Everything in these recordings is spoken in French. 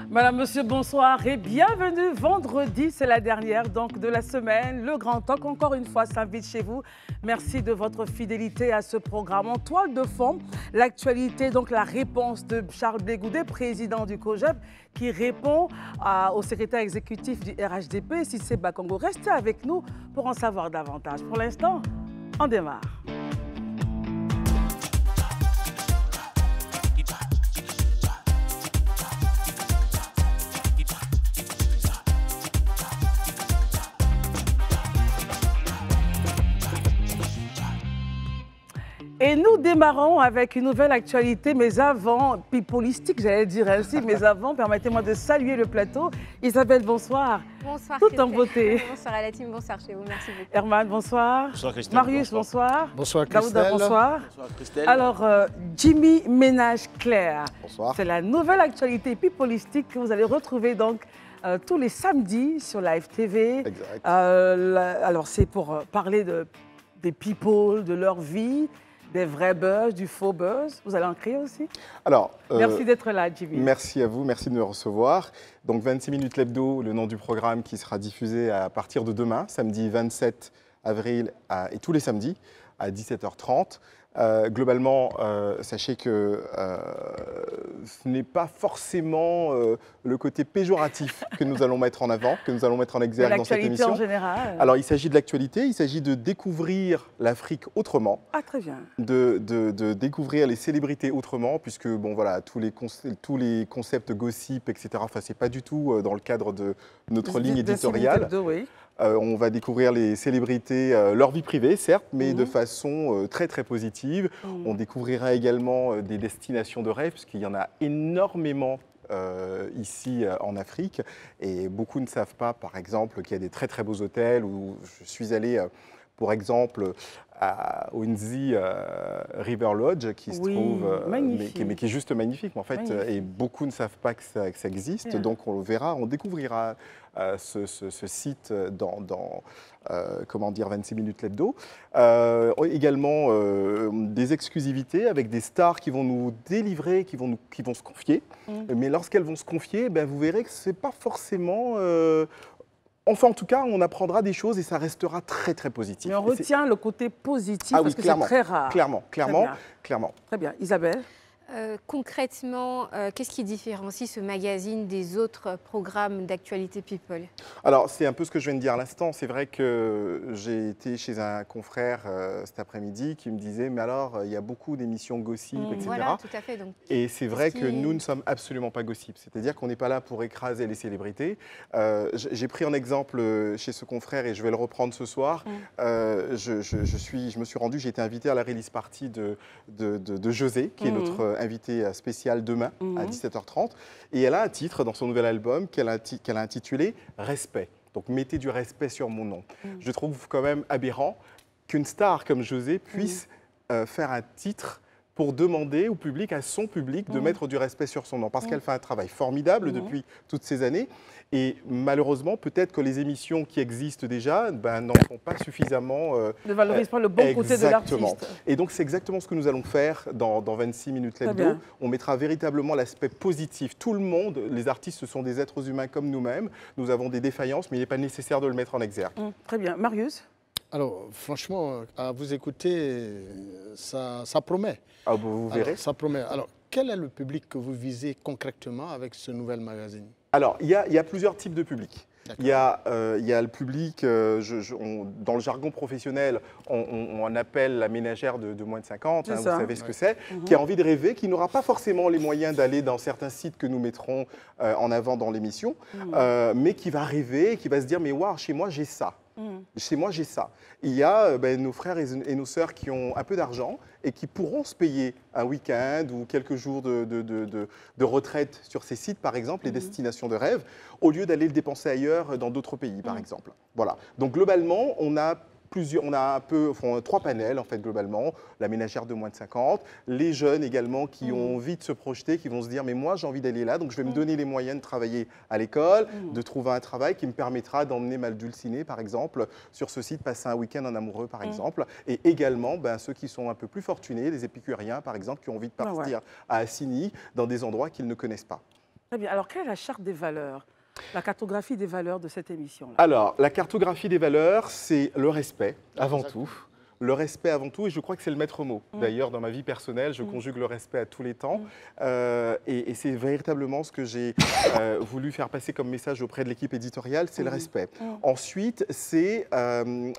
Madame, monsieur, bonsoir et bienvenue. Vendredi, c'est la dernière donc de la semaine. Le Grand Talk, encore une fois, s'invite chez vous. Merci de votre fidélité à ce programme. En toile de fond, l'actualité, donc la réponse de Charles Blé Goudet, président du COJEP, qui répond au secrétaire exécutif du RHDP, Cissé Bakongo. Restez avec nous pour en savoir davantage. Pour l'instant, on démarre. Et nous démarrons avec une nouvelle actualité, mais avant, pipolistique, j'allais dire ainsi, mais avant, permettez-moi de saluer le plateau. Isabelle, bonsoir. Bonsoir, Tout en beauté. Bonsoir à la team, bonsoir chez vous, merci beaucoup. Herman, bonsoir. Bonsoir Christelle. Marius, bonsoir. Bonsoir Christelle. Daouda, bonsoir. Bonsoir Christelle. Alors, Jimmy Ménage-Claire. Bonsoir. C'est la nouvelle actualité pipolistique que vous allez retrouver donc tous les samedis sur Live TV. Exact. Alors, c'est pour parler des people, de leur vie, des vrais buzz, du faux buzz. Vous allez en créer aussi? Alors, Merci d'être là, Jimmy. merci à vous, merci de me recevoir. Donc 26 minutes l'hebdo, le nom du programme qui sera diffusé à partir de demain, samedi 27 avril, et tous les samedis à 17h30. Globalement, sachez que ce n'est pas forcément le côté péjoratif que nous allons mettre en avant, que nous allons mettre en exergue dans cette émission. En général. Alors, il s'agit de l'actualité, il s'agit de découvrir l'Afrique autrement. Ah, très bien. De découvrir les célébrités autrement, puisque bon, voilà, tous les concepts gossip, etc., enfin, ce n'est pas du tout dans le cadre de notre ligne éditoriale. Oui. On va découvrir les célébrités, leur vie privée, certes, mais de façon très, très positive. On découvrira également des destinations de rêve, puisqu'il y en a énormément ici en Afrique. Et beaucoup ne savent pas, par exemple, qu'il y a des très, très beaux hôtels où je suis allé, pour exemple, au Nzi River Lodge, qui se trouve, mais qui est juste magnifique, en fait, et beaucoup ne savent pas que ça existe. Donc on le verra, on découvrira ce site dans comment dire, 26 minutes l'hebdo. Également des exclusivités avec des stars qui vont nous délivrer, qui vont se confier. Mais lorsqu'elles vont se confier, ben, vous verrez que ce n'est pas forcément... Enfin, en tout cas, on apprendra des choses et ça restera très, très positif. Mais on retient le côté positif parce que c'est très rare. Clairement. Très bien. Isabelle? Concrètement, qu'est-ce qui différencie ce magazine des autres programmes d'actualité People? Alors, c'est un peu ce que je viens de dire à l'instant. C'est vrai que j'ai été chez un confrère cet après-midi qui me disait « Mais alors, il y a beaucoup d'émissions gossip, etc. » Voilà, tout à fait. Donc, et c'est vrai que nous ne sommes absolument pas gossip. C'est-à-dire qu'on n'est pas là pour écraser les célébrités. J'ai pris un exemple chez ce confrère et je vais le reprendre ce soir. Je me suis rendu, j'ai été invité à la release party de José, qui est notre invitée spéciale demain à 17h30. Et elle a un titre dans son nouvel album qu'elle a intitulé « Respect ». Donc, mettez du respect sur mon nom. Je trouve quand même aberrant qu'une star comme José puisse faire un titre pour demander au public, à son public, de mettre du respect sur son nom. Parce qu'elle fait un travail formidable depuis toutes ces années. Et malheureusement, peut-être que les émissions qui existent déjà n'en font pas suffisamment... ne valorisent pas le bon côté de l'artiste. Et donc, c'est exactement ce que nous allons faire dans 26 minutes l'hebdo. On mettra véritablement l'aspect positif. Tout le monde, les artistes, ce sont des êtres humains comme nous-mêmes. Nous avons des défaillances, mais il n'est pas nécessaire de le mettre en exergue. Très bien. Marius? Alors, franchement, à vous écouter, ça promet. Ah, vous verrez. Alors, ça promet. Alors, quel est le public que vous visez concrètement avec ce nouvel magazine? Alors, il y a plusieurs types de publics. Il y a le public, dans le jargon professionnel, on appelle la ménagère de moins de 50, vous savez ce que c'est, qui a envie de rêver, qui n'aura pas forcément les moyens d'aller dans certains sites que nous mettrons en avant dans l'émission, mais qui va rêver, qui va se dire « mais waouh, chez moi j'ai ça ». Chez moi, j'ai ça. Il y a nos frères et nos sœurs qui ont un peu d'argent et qui pourront se payer un week-end ou quelques jours de retraite sur ces sites, par exemple, les destinations de rêve, au lieu d'aller le dépenser ailleurs dans d'autres pays, par exemple. Voilà. Donc, globalement, on a trois panels en fait globalement, la ménagère de moins de 50, les jeunes également qui ont envie de se projeter, qui vont se dire mais moi j'ai envie d'aller là, donc je vais me donner les moyens de travailler à l'école, de trouver un travail qui me permettra d'emmener ma dulcinée par exemple sur ce site, passer un week-end en amoureux par exemple, et également ceux qui sont un peu plus fortunés, les épicuriens par exemple, qui ont envie de partir à Assigny dans des endroits qu'ils ne connaissent pas. Très bien. Alors, quelle est la charte des valeurs, la cartographie des valeurs de cette émission-là? Alors, la cartographie des valeurs, c'est le respect, avant tout. Le respect avant tout, et je crois que c'est le maître mot. D'ailleurs, dans ma vie personnelle, je conjugue le respect à tous les temps. Et c'est véritablement ce que j'ai voulu faire passer comme message auprès de l'équipe éditoriale, c'est le respect. Ensuite, c'est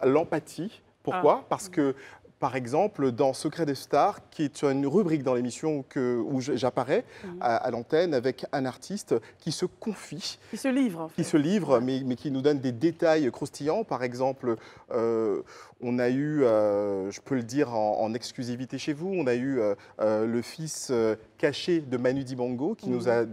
l'empathie. Pourquoi? Parce que, par exemple, dans Secret des Stars, qui est une rubrique dans l'émission où j'apparais à l'antenne avec un artiste qui se confie. Qui se livre, en fait. Qui se livre, mais qui nous donne des détails croustillants. Par exemple, on a eu, je peux le dire en exclusivité chez vous, on a eu le fils caché de Manu Dibango qui nous a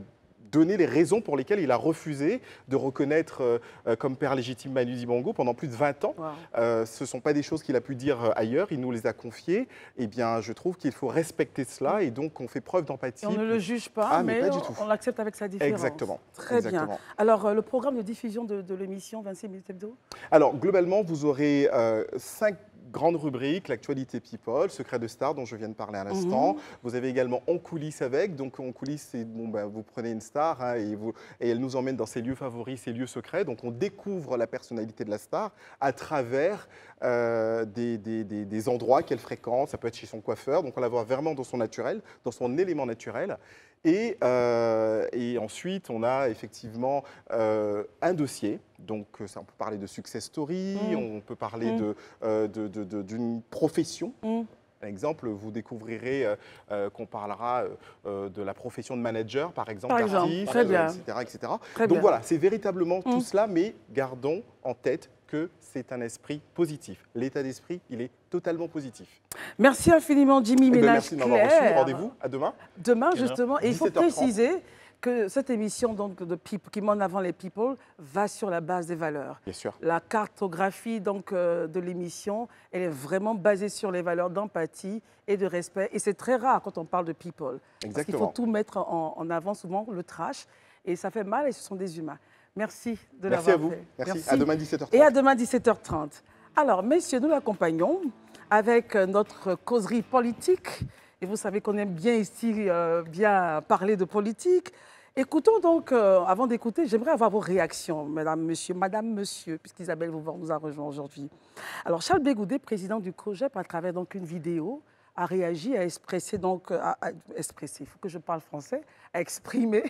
donné les raisons pour lesquelles il a refusé de reconnaître comme père légitime Manu Dibango pendant plus de 20 ans. Ce ne sont pas des choses qu'il a pu dire ailleurs, il nous les a confiées. Eh bien, je trouve qu'il faut respecter cela et donc on fait preuve d'empathie. On ne le juge pas, mais pas du tout. On l'accepte avec sa différence. Exactement. Très bien. Alors, le programme de diffusion de l'émission 26 minutes hebdo? Alors, globalement, vous aurez 5 grandes rubriques, l'actualité people, Secret de Star dont je viens de parler à l'instant. Vous avez également En coulisses avec. Donc En coulisses, c'est vous prenez une star et elle nous emmène dans ses lieux favoris, ses lieux secrets. Donc on découvre la personnalité de la star à travers des endroits qu'elle fréquente. Ça peut être chez son coiffeur. Donc on la voit vraiment dans son naturel, dans son élément naturel. Et ensuite, on a effectivement un dossier. Donc, ça, on peut parler de success story, on peut parler d'une profession. Par exemple, vous découvrirez qu'on parlera de la profession de manager, par exemple, d'artiste, etc. Donc voilà, c'est véritablement tout cela, mais gardons en tête que c'est un esprit positif. L'état d'esprit, il est totalement positif. Merci infiniment, Jimmy Ménage. Merci de m'avoir reçu. Rendez-vous à demain. Demain, justement. Et il faut préciser que cette émission donc, qui met en avant les people va sur la base des valeurs. Bien sûr. La cartographie donc, de l'émission, elle est vraiment basée sur les valeurs d'empathie et de respect. Et c'est très rare quand on parle de people. Exactement. Parce qu'il faut tout mettre en avant, souvent le trash. Et ça fait mal et ce sont des humains. Merci de l'avoir fait. Merci à vous. Merci. À demain 17h30. Et à demain 17h30. Alors, messieurs, nous l'accompagnons avec notre causerie politique. Et vous savez qu'on aime bien ici bien parler de politique. Écoutons donc, avant d'écouter, j'aimerais avoir vos réactions, madame, monsieur, puisqu'Isabelle Vauvert nous a rejoint aujourd'hui. Alors, Charles Blé-Goudet, président du COJEP, à travers donc une vidéo, a réagi, a expressé, donc, il faut que je parle français, a exprimé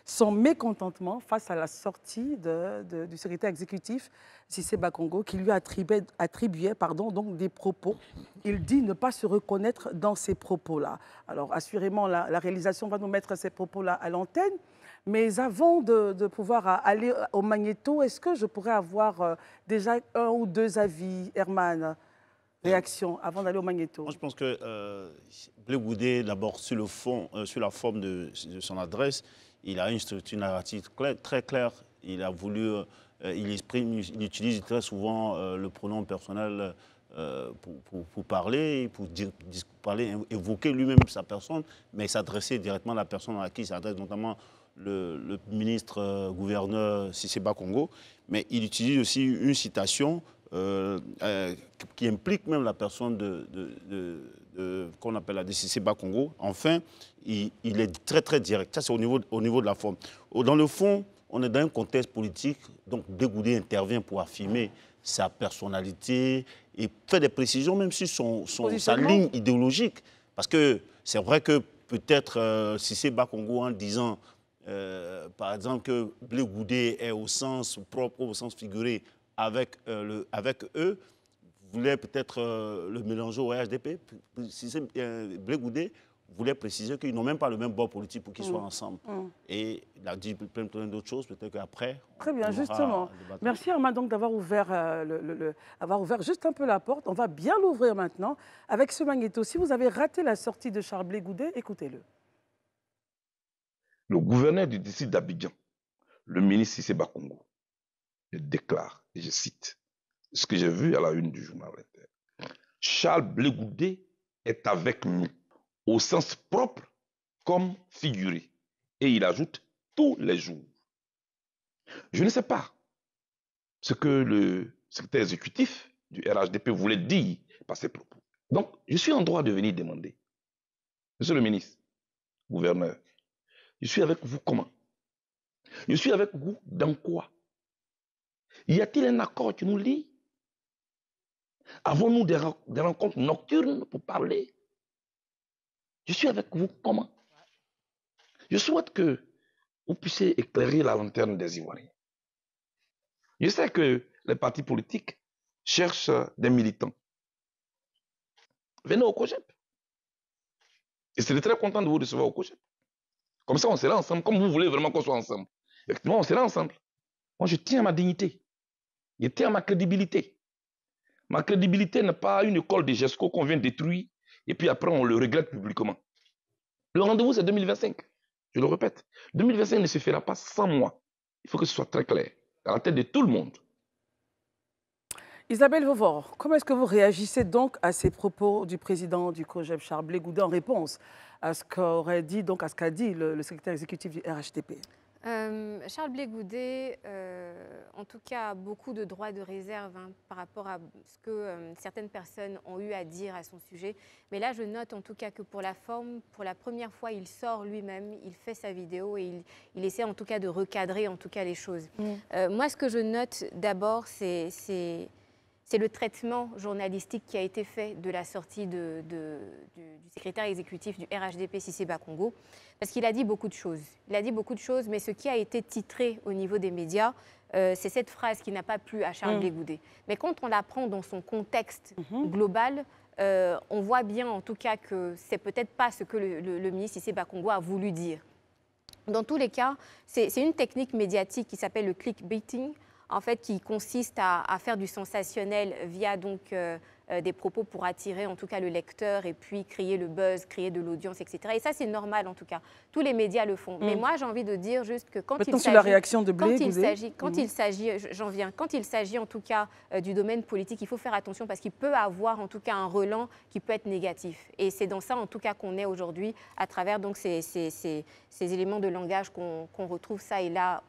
son mécontentement face à la sortie du secrétaire exécutif Cissé Bakongo qui lui attribuait donc des propos. Il dit ne pas se reconnaître dans ces propos-là. Alors assurément, la réalisation va nous mettre ces propos-là à l'antenne. Mais avant de pouvoir aller au magnéto, est-ce que je pourrais avoir déjà un ou deux avis, Herman, réaction, avant d'aller au magnéto? Moi, je pense que Blé-Goudet, d'abord sur le fond, sur la forme de son adresse, il a une structure narrative très claire. Il a voulu, il utilise très souvent le pronom personnel pour parler, évoquer lui-même sa personne, mais s'adresser directement à la personne à qui il s'adresse, notamment le ministre gouverneur Cissé Bakongo. Mais il utilise aussi une citation qui implique même la personne qu'on appelle la Cissé Bakongo. Enfin, il est très direct. Ça, c'est au niveau de la forme. Dans le fond, on est dans un contexte politique, donc Blé-Goudet intervient pour affirmer sa personnalité et faire des précisions, même sur sa ligne idéologique. Parce que c'est vrai que peut-être Cissé Bakongo, en disant, par exemple, que Blé-Goudet est au sens propre, au sens figuré, avec eux, voulait peut-être le mélanger au RHDP. Blé-Goudet voulait préciser qu'ils n'ont même pas le même bord politique pour qu'ils soient ensemble. Et il a dit plein d'autres choses, peut-être qu'après... Très bien, justement. Merci Herman donc d'avoir ouvert, ouvert juste un peu la porte. On va bien l'ouvrir maintenant avec ce magnéto. Si vous avez raté la sortie de Charles Blé-Goudet, écoutez-le. Le gouverneur du district d'Abidjan, le ministre Cissé Bakongo, déclare, et je cite, ce que j'ai vu à la une du journal Inter. Charles Blé-Goudet est avec nous, au sens propre comme figuré. Et il ajoute tous les jours. Je ne sais pas ce que le secrétaire exécutif du RHDP voulait dire par ses propos. Donc, je suis en droit de venir demander, monsieur le ministre, gouverneur, je suis avec vous comment? Je suis avec vous dans quoi? Y a-t-il un accord qui nous lie? Avons-nous des rencontres nocturnes pour parler? Je suis avec vous comment? Je souhaite que vous puissiez éclairer la lanterne des Ivoiriens. Je sais que les partis politiques cherchent des militants. Venez au COJEP. Et je serai très content de vous recevoir au COJEP. Comme ça, on sera ensemble, comme vous voulez vraiment qu'on soit ensemble. Effectivement, on sera ensemble. Moi, je tiens à ma dignité. Je tiens à ma crédibilité. Ma crédibilité n'est pas une école de GESCO qu'on vient détruire et puis après, on le regrette publiquement. Le rendez-vous, c'est 2025. Je le répète. 2025 ne se fera pas sans moi. Il faut que ce soit très clair, dans la tête de tout le monde. Isabelle Vauvor, comment est-ce que vous réagissez donc à ces propos du président du COJEP, Charles Blé Goudé, en réponse à ce qu'aurait dit, donc à ce qu'a dit le secrétaire exécutif du RHDP? Charles Blé Goudé, en tout cas, a beaucoup de droits de réserve par rapport à ce que certaines personnes ont eu à dire à son sujet. Mais là, je note en tout cas que pour la forme, pour la première fois, il sort lui-même, il fait sa vidéo et il essaie en tout cas de recadrer en tout cas les choses. Moi, ce que je note d'abord, c'est le traitement journalistique qui a été fait de la sortie du secrétaire exécutif du RHDP, Cissé Bakongo, parce qu'il a dit beaucoup de choses. Il a dit beaucoup de choses, mais ce qui a été titré au niveau des médias, c'est cette phrase qui n'a pas plu à Charles Blé Goudé. Mais quand on la prend dans son contexte global, on voit bien en tout cas que c'est peut-être pas ce que le ministre Cissé Bakongo a voulu dire. Dans tous les cas, c'est une technique médiatique qui s'appelle le clickbaiting, en fait, qui consiste à faire du sensationnel via donc des propos pour attirer en tout cas le lecteur et puis créer le buzz, créer de l'audience, etc. Et ça, c'est normal en tout cas. Tous les médias le font. Mais moi, j'ai envie de dire juste que quand il s'agit... la réaction de Blé, quand il s'agit, j'en viens, quand il s'agit en tout cas du domaine politique, il faut faire attention parce qu'il peut avoir en tout cas un relent qui peut être négatif. Et c'est dans ça en tout cas qu'on est aujourd'hui à travers donc ces éléments de langage qu'on retrouve ça et là,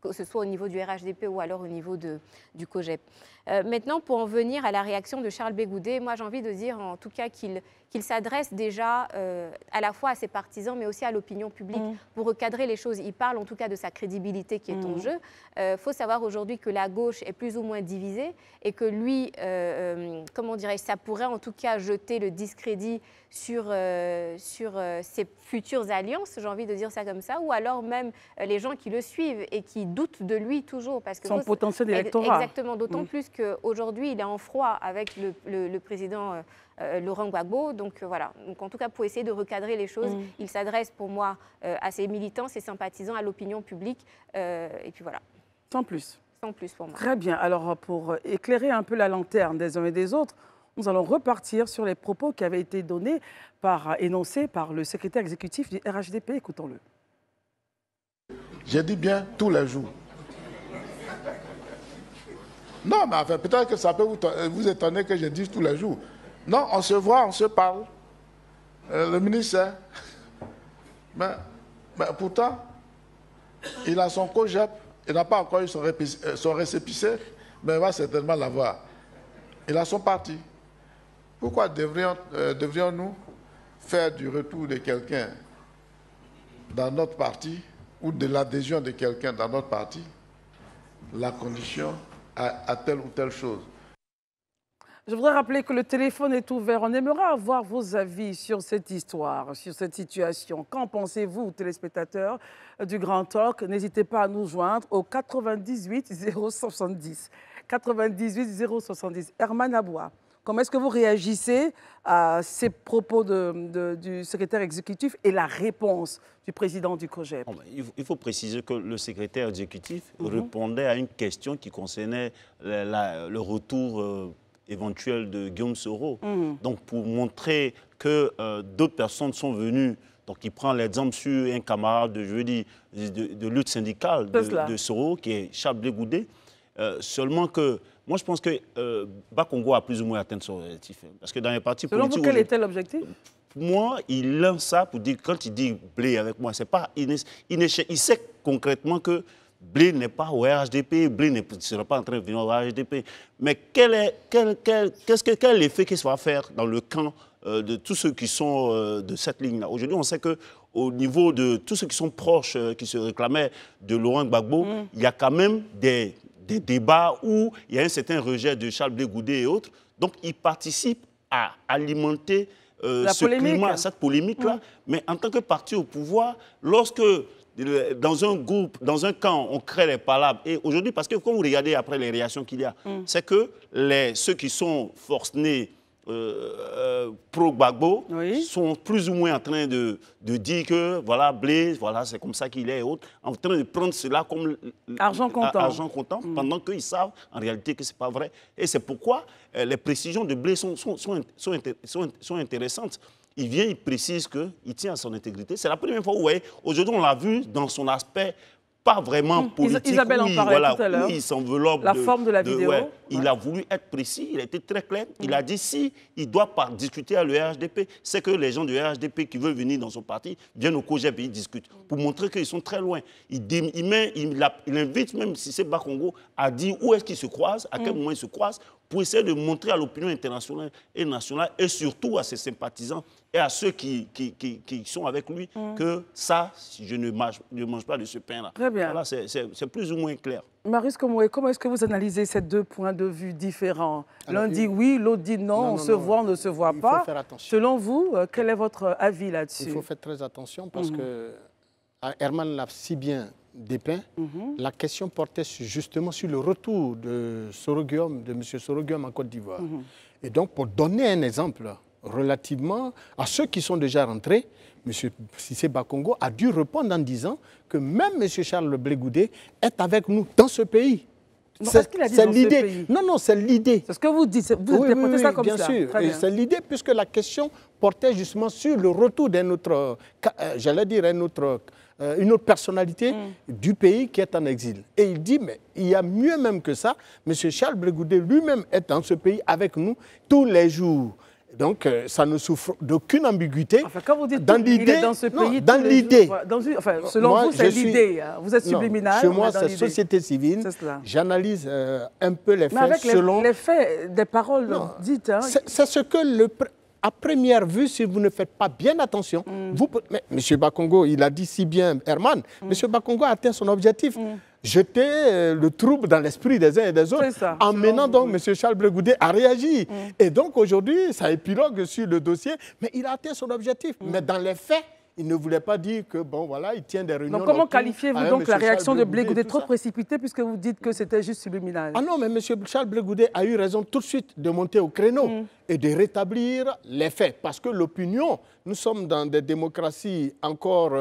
que ce soit au niveau du RHDP ou alors au niveau du COJEP. Maintenant, pour en venir à la réaction de Charles Blé Goudé, moi j'ai envie de dire en tout cas qu'il s'adresse déjà à la fois à ses partisans mais aussi à l'opinion publique pour recadrer les choses. Il parle en tout cas de sa crédibilité qui est en jeu. Il faut savoir aujourd'hui que la gauche est plus ou moins divisée et que lui, comment dirais-je, ça pourrait en tout cas jeter le discrédit sur ses futures alliances, j'ai envie de dire ça comme ça, ou alors même les gens qui le suivent et qui doutent de lui toujours. Parce que son potentiel électoral. Exactement, d'autant plus qu'aujourd'hui, il est en froid avec le président Laurent Gbagbo. Donc voilà, donc, en tout cas, pour essayer de recadrer les choses, il s'adresse pour moi à ses militants, ses sympathisants, à l'opinion publique. Et puis voilà. Sans plus. Sans plus pour moi. Très bien. Alors, pour éclairer un peu la lanterne des uns et des autres, nous allons repartir sur les propos qui avaient été énoncés par le secrétaire exécutif du RHDP. Écoutons-le. J'ai dit bien tous les jours. Non, mais enfin, peut-être que ça peut vous étonner que je dise tous les jours. Non, on se voit, on se parle. Le ministre sait. Mais pourtant, il a son COJEP. Il n'a pas encore eu son récépissé, mais il va certainement l'avoir. Il a son parti. Pourquoi devrions-nous faire du retour de quelqu'un dans notre parti ou de l'adhésion de quelqu'un dans notre parti la condition à telle ou telle chose? Je voudrais rappeler que le téléphone est ouvert. On aimerait avoir vos avis sur cette histoire, sur cette situation. Qu'en pensez-vous, téléspectateurs du Grand Talk? N'hésitez pas à nous joindre au 98 070. 98 070. Herman Aboua, comment est-ce que vous réagissez à ces propos du secrétaire exécutif et la réponse du président du COJEP? Il faut préciser que le secrétaire exécutif répondait à une question qui concernait le retour éventuel de Guillaume Soro. Donc, pour montrer que d'autres personnes sont venues, donc il prend l'exemple sur un camarade de lutte syndicale de Soro, qui est Charles Blé Goudé. Seulement que, moi je pense que Bakongo a plus ou moins atteint son objectif. Parce que dans les partis politiques... Selon vous, quel était l'objectif? Pour moi, il lance ça pour dire, quand il dit Blé avec moi, c'est pas, il sait concrètement que Blé n'est pas au RHDP, Blé ne sera pas en train de venir au RHDP. Mais quel effet qu'il va faire dans le camp de tous ceux qui sont de cette ligne-là? Aujourd'hui, on sait que au niveau de tous ceux qui sont proches, qui se réclamaient de Laurent Gbagbo, il y a quand même des débats où il y a un certain rejet de Charles Blé Goudé et autres. Donc, ils participent à alimenter ce climat, cette polémique-là. Mais en tant que parti au pouvoir, lorsque dans un groupe, dans un camp, on crée les palabres. Et aujourd'hui, parce que quand vous regardez après les réactions qu'il y a, c'est que ceux qui sont forcenés pro-Gbagbo sont plus ou moins en train de dire que, voilà, Blé, voilà, c'est comme ça qu'il est et autres, en train de prendre cela comme argent comptant, pendant qu'ils savent en réalité que ce n'est pas vrai. Et c'est pourquoi les précisions de Blé sont intéressantes. Il vient, il précise qu'il tient à son intégrité. C'est la première fois où, aujourd'hui, on l'a vu dans son aspect pas vraiment politique. Isabelle en parlait tout à l'heure. Il s'enveloppe. La forme de la vidéo. Il a voulu être précis, il a été très clair. Il a dit si il doit discuter à l'ERHDP, c'est que les gens du RHDP qui veulent venir dans son parti viennent au COGEP et ils discutent pour montrer qu'ils sont très loin. Il invite même Cissé Bakongo à dire où est-ce qu'ils se croisent, à quel moment ils se croisent, pour essayer de montrer à l'opinion internationale et nationale et surtout à ses sympathisants et à ceux qui sont avec lui que ça, je ne mange pas de ce pain-là. Très bien. Voilà, c'est plus ou moins clair. Marius Komoué, comment est-ce que vous analysez ces deux points de vue différents? L'un dit oui, l'autre dit non, on se voit, on ne se voit pas. Il faut faire attention. Selon vous, quel est votre avis là-dessus? Il faut faire très attention parce que Herman l'a si bien dépeint. La question portait justement sur le retour de M. Soro-Guillaume en Côte d'Ivoire. Et donc, pour donner un exemple relativement à ceux qui sont déjà rentrés, M. Cissé Bakongo a dû répondre en disant que même M. Charles Blé Goudé est avec nous dans ce pays. C'est l'idée. Non, c'est l'idée. C'est ce que vous dites. Vous interprétez ça comme ça. Bien sûr. C'est l'idée puisque la question portait justement sur le retour d'un autre, j'allais dire une autre personnalité du pays qui est en exil. Et il dit, mais il y a mieux même que ça. M. Charles Blé Goudé lui-même est dans ce pays avec nous tous les jours. Donc, ça ne souffre d'aucune ambiguïté. Enfin, quand vous dites dans l'idée, il est dans ce pays, dans l'idée. Enfin, selon vous, c'est l'idée. Vous êtes subliminal. Chez moi, c'est société civile. J'analyse un peu les faits. Mais avec les faits des paroles dites. Hein. C'est ce que à première vue, si vous ne faites pas bien attention, mais M. Bakongo, il a dit si bien, Herman, M. Bakongo a atteint son objectif. Jeter le trouble dans l'esprit des uns et des autres, en menant donc M. Charles Blé Goudé à réagir. Et donc aujourd'hui, ça épilogue sur le dossier, mais il a atteint son objectif. Mais dans les faits, il ne voulait pas dire que, bon, voilà, il tient des réunions. Donc, comment qualifiez-vous donc la réaction de Blé Goudé trop précipitée, puisque vous dites que c'était juste subliminal? Ah non, mais M. Charles Blé Goudé a eu raison tout de suite de monter au créneau et de rétablir les faits. Parce que l'opinion, nous sommes dans des démocraties encore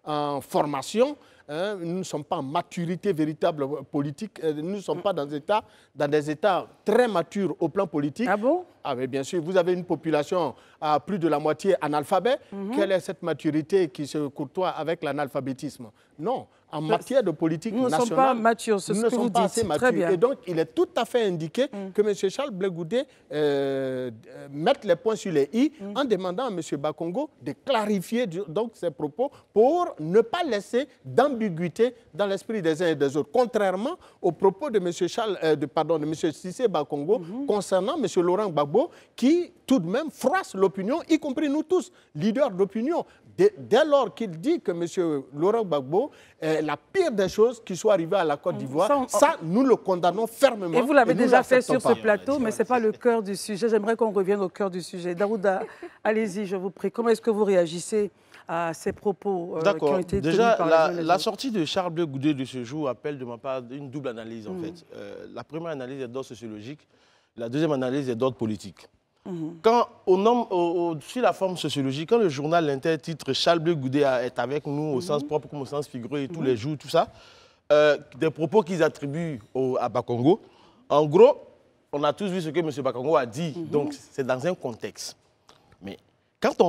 en formation. Nous ne sommes pas en maturité véritable politique. Nous ne sommes pas dans des États très matures au plan politique. Ah bon? Ah mais bien sûr, vous avez une population à plus de la moitié analphabète. Quelle est cette maturité qui se courtoie avec l'analphabétisme? Non. En matière de politique nationale, nous ne sommes pas matures, c'est ce que vous dites. Très bien. Et donc, il est tout à fait indiqué que M. Charles Blé Goudé mette les points sur les i en demandant à M. Bakongo de clarifier donc ses propos pour ne pas laisser d'ambiguïté dans l'esprit des uns et des autres. Contrairement aux propos de M. Cissé Bakongo concernant M. Laurent Gbagbo qui, tout de même, froisse l'opinion, y compris nous tous, leaders d'opinion. Dès lors qu'il dit que M. Laurent Gbagbo est la pire des choses qui soit arrivée à la Côte d'Ivoire, ça, nous le condamnons fermement. Et vous l'avez déjà fait sur ce plateau, mais ce n'est pas le cœur du sujet. J'aimerais qu'on revienne au cœur du sujet. Daouda, allez-y, je vous prie. Comment est-ce que vous réagissez à ces propos qui ont été tenus par les jeunes? La sortie de Charles Blé Goudé de ce jour appelle de ma part une double analyse, en fait. La première analyse est d'ordre sociologique, la deuxième analyse est d'ordre politique. Quand sur la forme sociologique, quand le journal L'Inter titre « Charles Blé Goudé est avec nous au sens propre comme au sens figuré tous les jours », tout ça, des propos qu'ils attribuent à Bakongo, en gros, on a tous vu ce que M. Bakongo a dit, donc c'est dans un contexte. Mais quand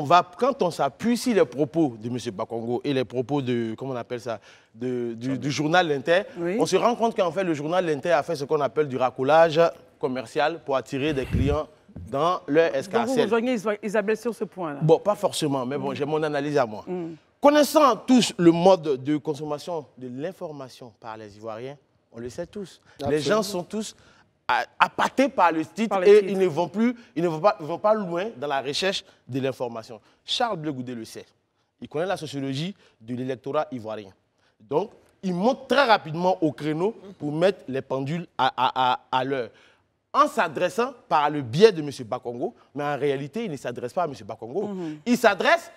on s'appuie sur les propos de M. Bakongo et les propos de, comment on appelle ça, du journal L'Inter, on se rend compte qu'en fait, le journal L'Inter a fait ce qu'on appelle du racolage commercial pour attirer des clients dans leur escarcelle. Donc vous rejoignez Isabelle sur ce point-là? Bon, pas forcément, mais bon, j'ai mon analyse à moi. Connaissant tous le mode de consommation de l'information par les Ivoiriens, on le sait tous. Absolument. Les gens sont tous appâtés par le titre et ils ne vont pas loin dans la recherche de l'information. Charles Blé Goudé le sait. il connaît la sociologie de l'électorat ivoirien. Donc, il monte très rapidement au créneau pour mettre les pendules à l'heure. En s'adressant par le biais de M. Bakongo, mais en réalité, il ne s'adresse pas à M. Bakongo. Il s'adresse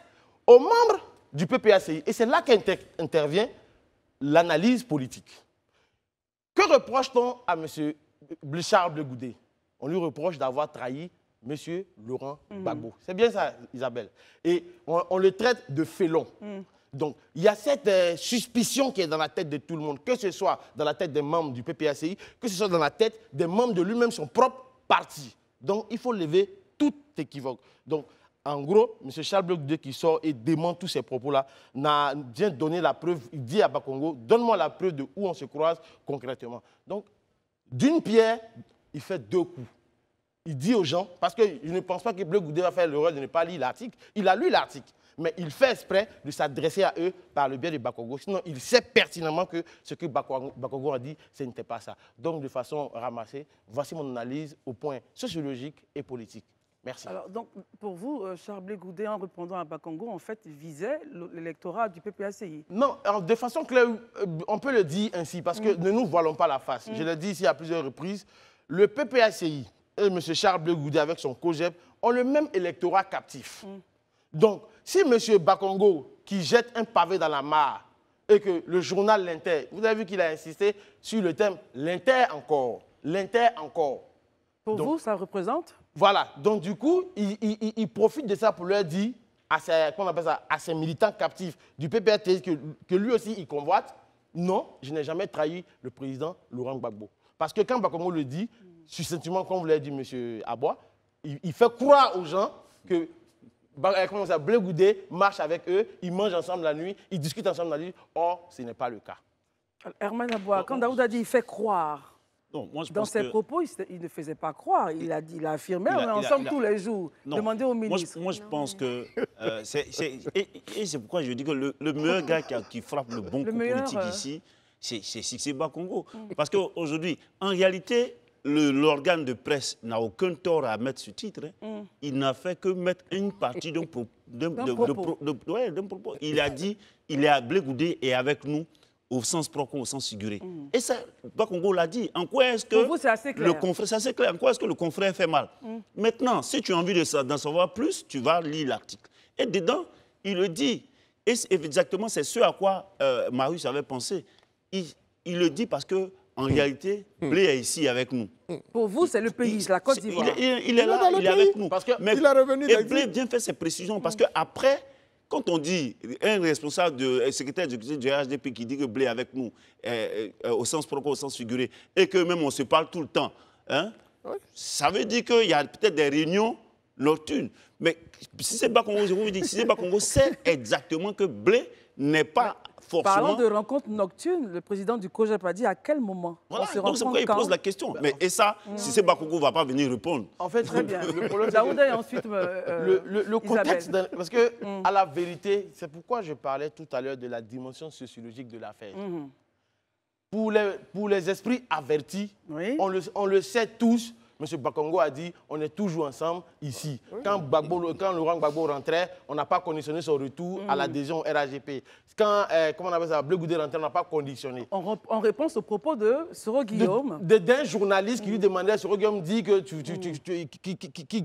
aux membres du PPACI. Et c'est là qu'intervient l'analyse politique. Que reproche-t-on à M. Charles Blé Goudé? On lui reproche d'avoir trahi M. Laurent Gbagbo. C'est bien ça, Isabelle. Et on le traite de félon. Donc, il y a cette suspicion qui est dans la tête de tout le monde, que ce soit dans la tête des membres du PPACI, que ce soit dans la tête des membres de lui-même, son propre parti. Donc, il faut lever tout équivoque. Donc, en gros, M. Charles Blé Goudé qui sort et dément tous ces propos-là, vient donner la preuve, il dit à Bakongo, donne-moi la preuve de où on se croise concrètement. Donc, d'une pierre, il fait deux coups. Il dit aux gens, parce que je ne pense pas que Blé Goudé va faire l'erreur de ne pas lire l'article, il a lu l'article. Mais il fait exprès de s'adresser à eux par le biais de Bakongo. Sinon, il sait pertinemment que ce que Bakongo a dit, ce n'était pas ça. Donc, de façon ramassée, voici mon analyse au point sociologique et politique. Merci. Alors, donc, pour vous, Charles Blé Goudé, en répondant à Bakongo, en fait, il visait l'électorat du PPACI. Non, alors, de façon claire, on peut le dire ainsi, parce que ne nous voilons pas la face. Je l'ai dit ici à plusieurs reprises, le PPACI et M. Charles Blé Goudé avec son COGEP ont le même électorat captif. Donc, si M. Bakongo, qui jette un pavé dans la mare, et que le journal L'Inter, vous avez vu qu'il a insisté sur le thème L'Inter encore, l'Inter encore. Pour vous, ça représente? Voilà. Donc, du coup, il profite de ça pour leur dire à ses militants captifs du PPACI que lui aussi, il convoite. Non, je n'ai jamais trahi le président Laurent Gbagbo. Parce que quand Bakongo le dit, succinctement, comme vous l'avez dit, M. Aboua, il fait croire aux gens que Blé Goudé marche avec eux, ils mangent ensemble la nuit, ils discutent ensemble la nuit. Or, ce n'est pas le cas. Herman Aboua, quand Daoud a dit il fait croire, non, moi, je dans ses propos, il ne faisait pas croire. Il a affirmé, on est ensemble tous les jours. Demandez au ministre. Moi, je pense que... et c'est pourquoi je dis que le meilleur gars qui frappe le bon coup politique ici, c'est Bakongo. Parce qu'aujourd'hui, en réalité... L'organe de presse n'a aucun tort à mettre ce titre. Il n'a fait que mettre une partie d'un propos. Il a dit, Blé Goudé est avec nous au sens propre, au sens figuré. Et ça, Bakongo l'a dit. En quoi est-ce que pour vous, c'est assez clair. C'est assez clair. En quoi est-ce que le confrère fait mal? Maintenant, si tu as envie d'en savoir plus, tu vas lire l'article. Et dedans, il le dit. Et exactement, c'est ce à quoi Marius avait pensé. Il le dit parce que en réalité, Blé est ici avec nous. Pour vous, c'est le pays, la Côte d'Ivoire. Il est là, il est avec nous. Mais il est revenu et Blé bien fait ses précisions. Parce qu'après, quand on dit un responsable, un secrétaire exécutif du RHDP qui dit que Blé est avec nous, au sens propre, au sens figuré, et que même on se parle tout le temps, hein, ça veut dire qu'il y a peut-être des réunions nocturnes. Mais si c'est Bakongo, je vous dis, si c'est Bakongo, c'est exactement que Blé n'est pas... Parlant de rencontres nocturnes, le président du COGEP a dit à quel moment voilà, donc c'est pourquoi il pose la question. Mais, et ça, si c'est Bakongo, ne va pas venir répondre. En fait, très bien. Le problème, Daouda et ensuite le contexte, parce que à la vérité, c'est pourquoi je parlais tout à l'heure de la dimension sociologique de l'affaire. Pour les esprits avertis, on le sait tous. M. Bakongo a dit on est toujours ensemble ici. Quand Laurent Gbagbo rentrait, on n'a pas conditionné son retour à l'adhésion au RHDP. Quand comment on appelle ça, Blé Goudé rentrait, on n'a pas conditionné. En réponse au propos de Soro Guillaume. D'un journaliste qui lui demandait, Soro Guillaume dit que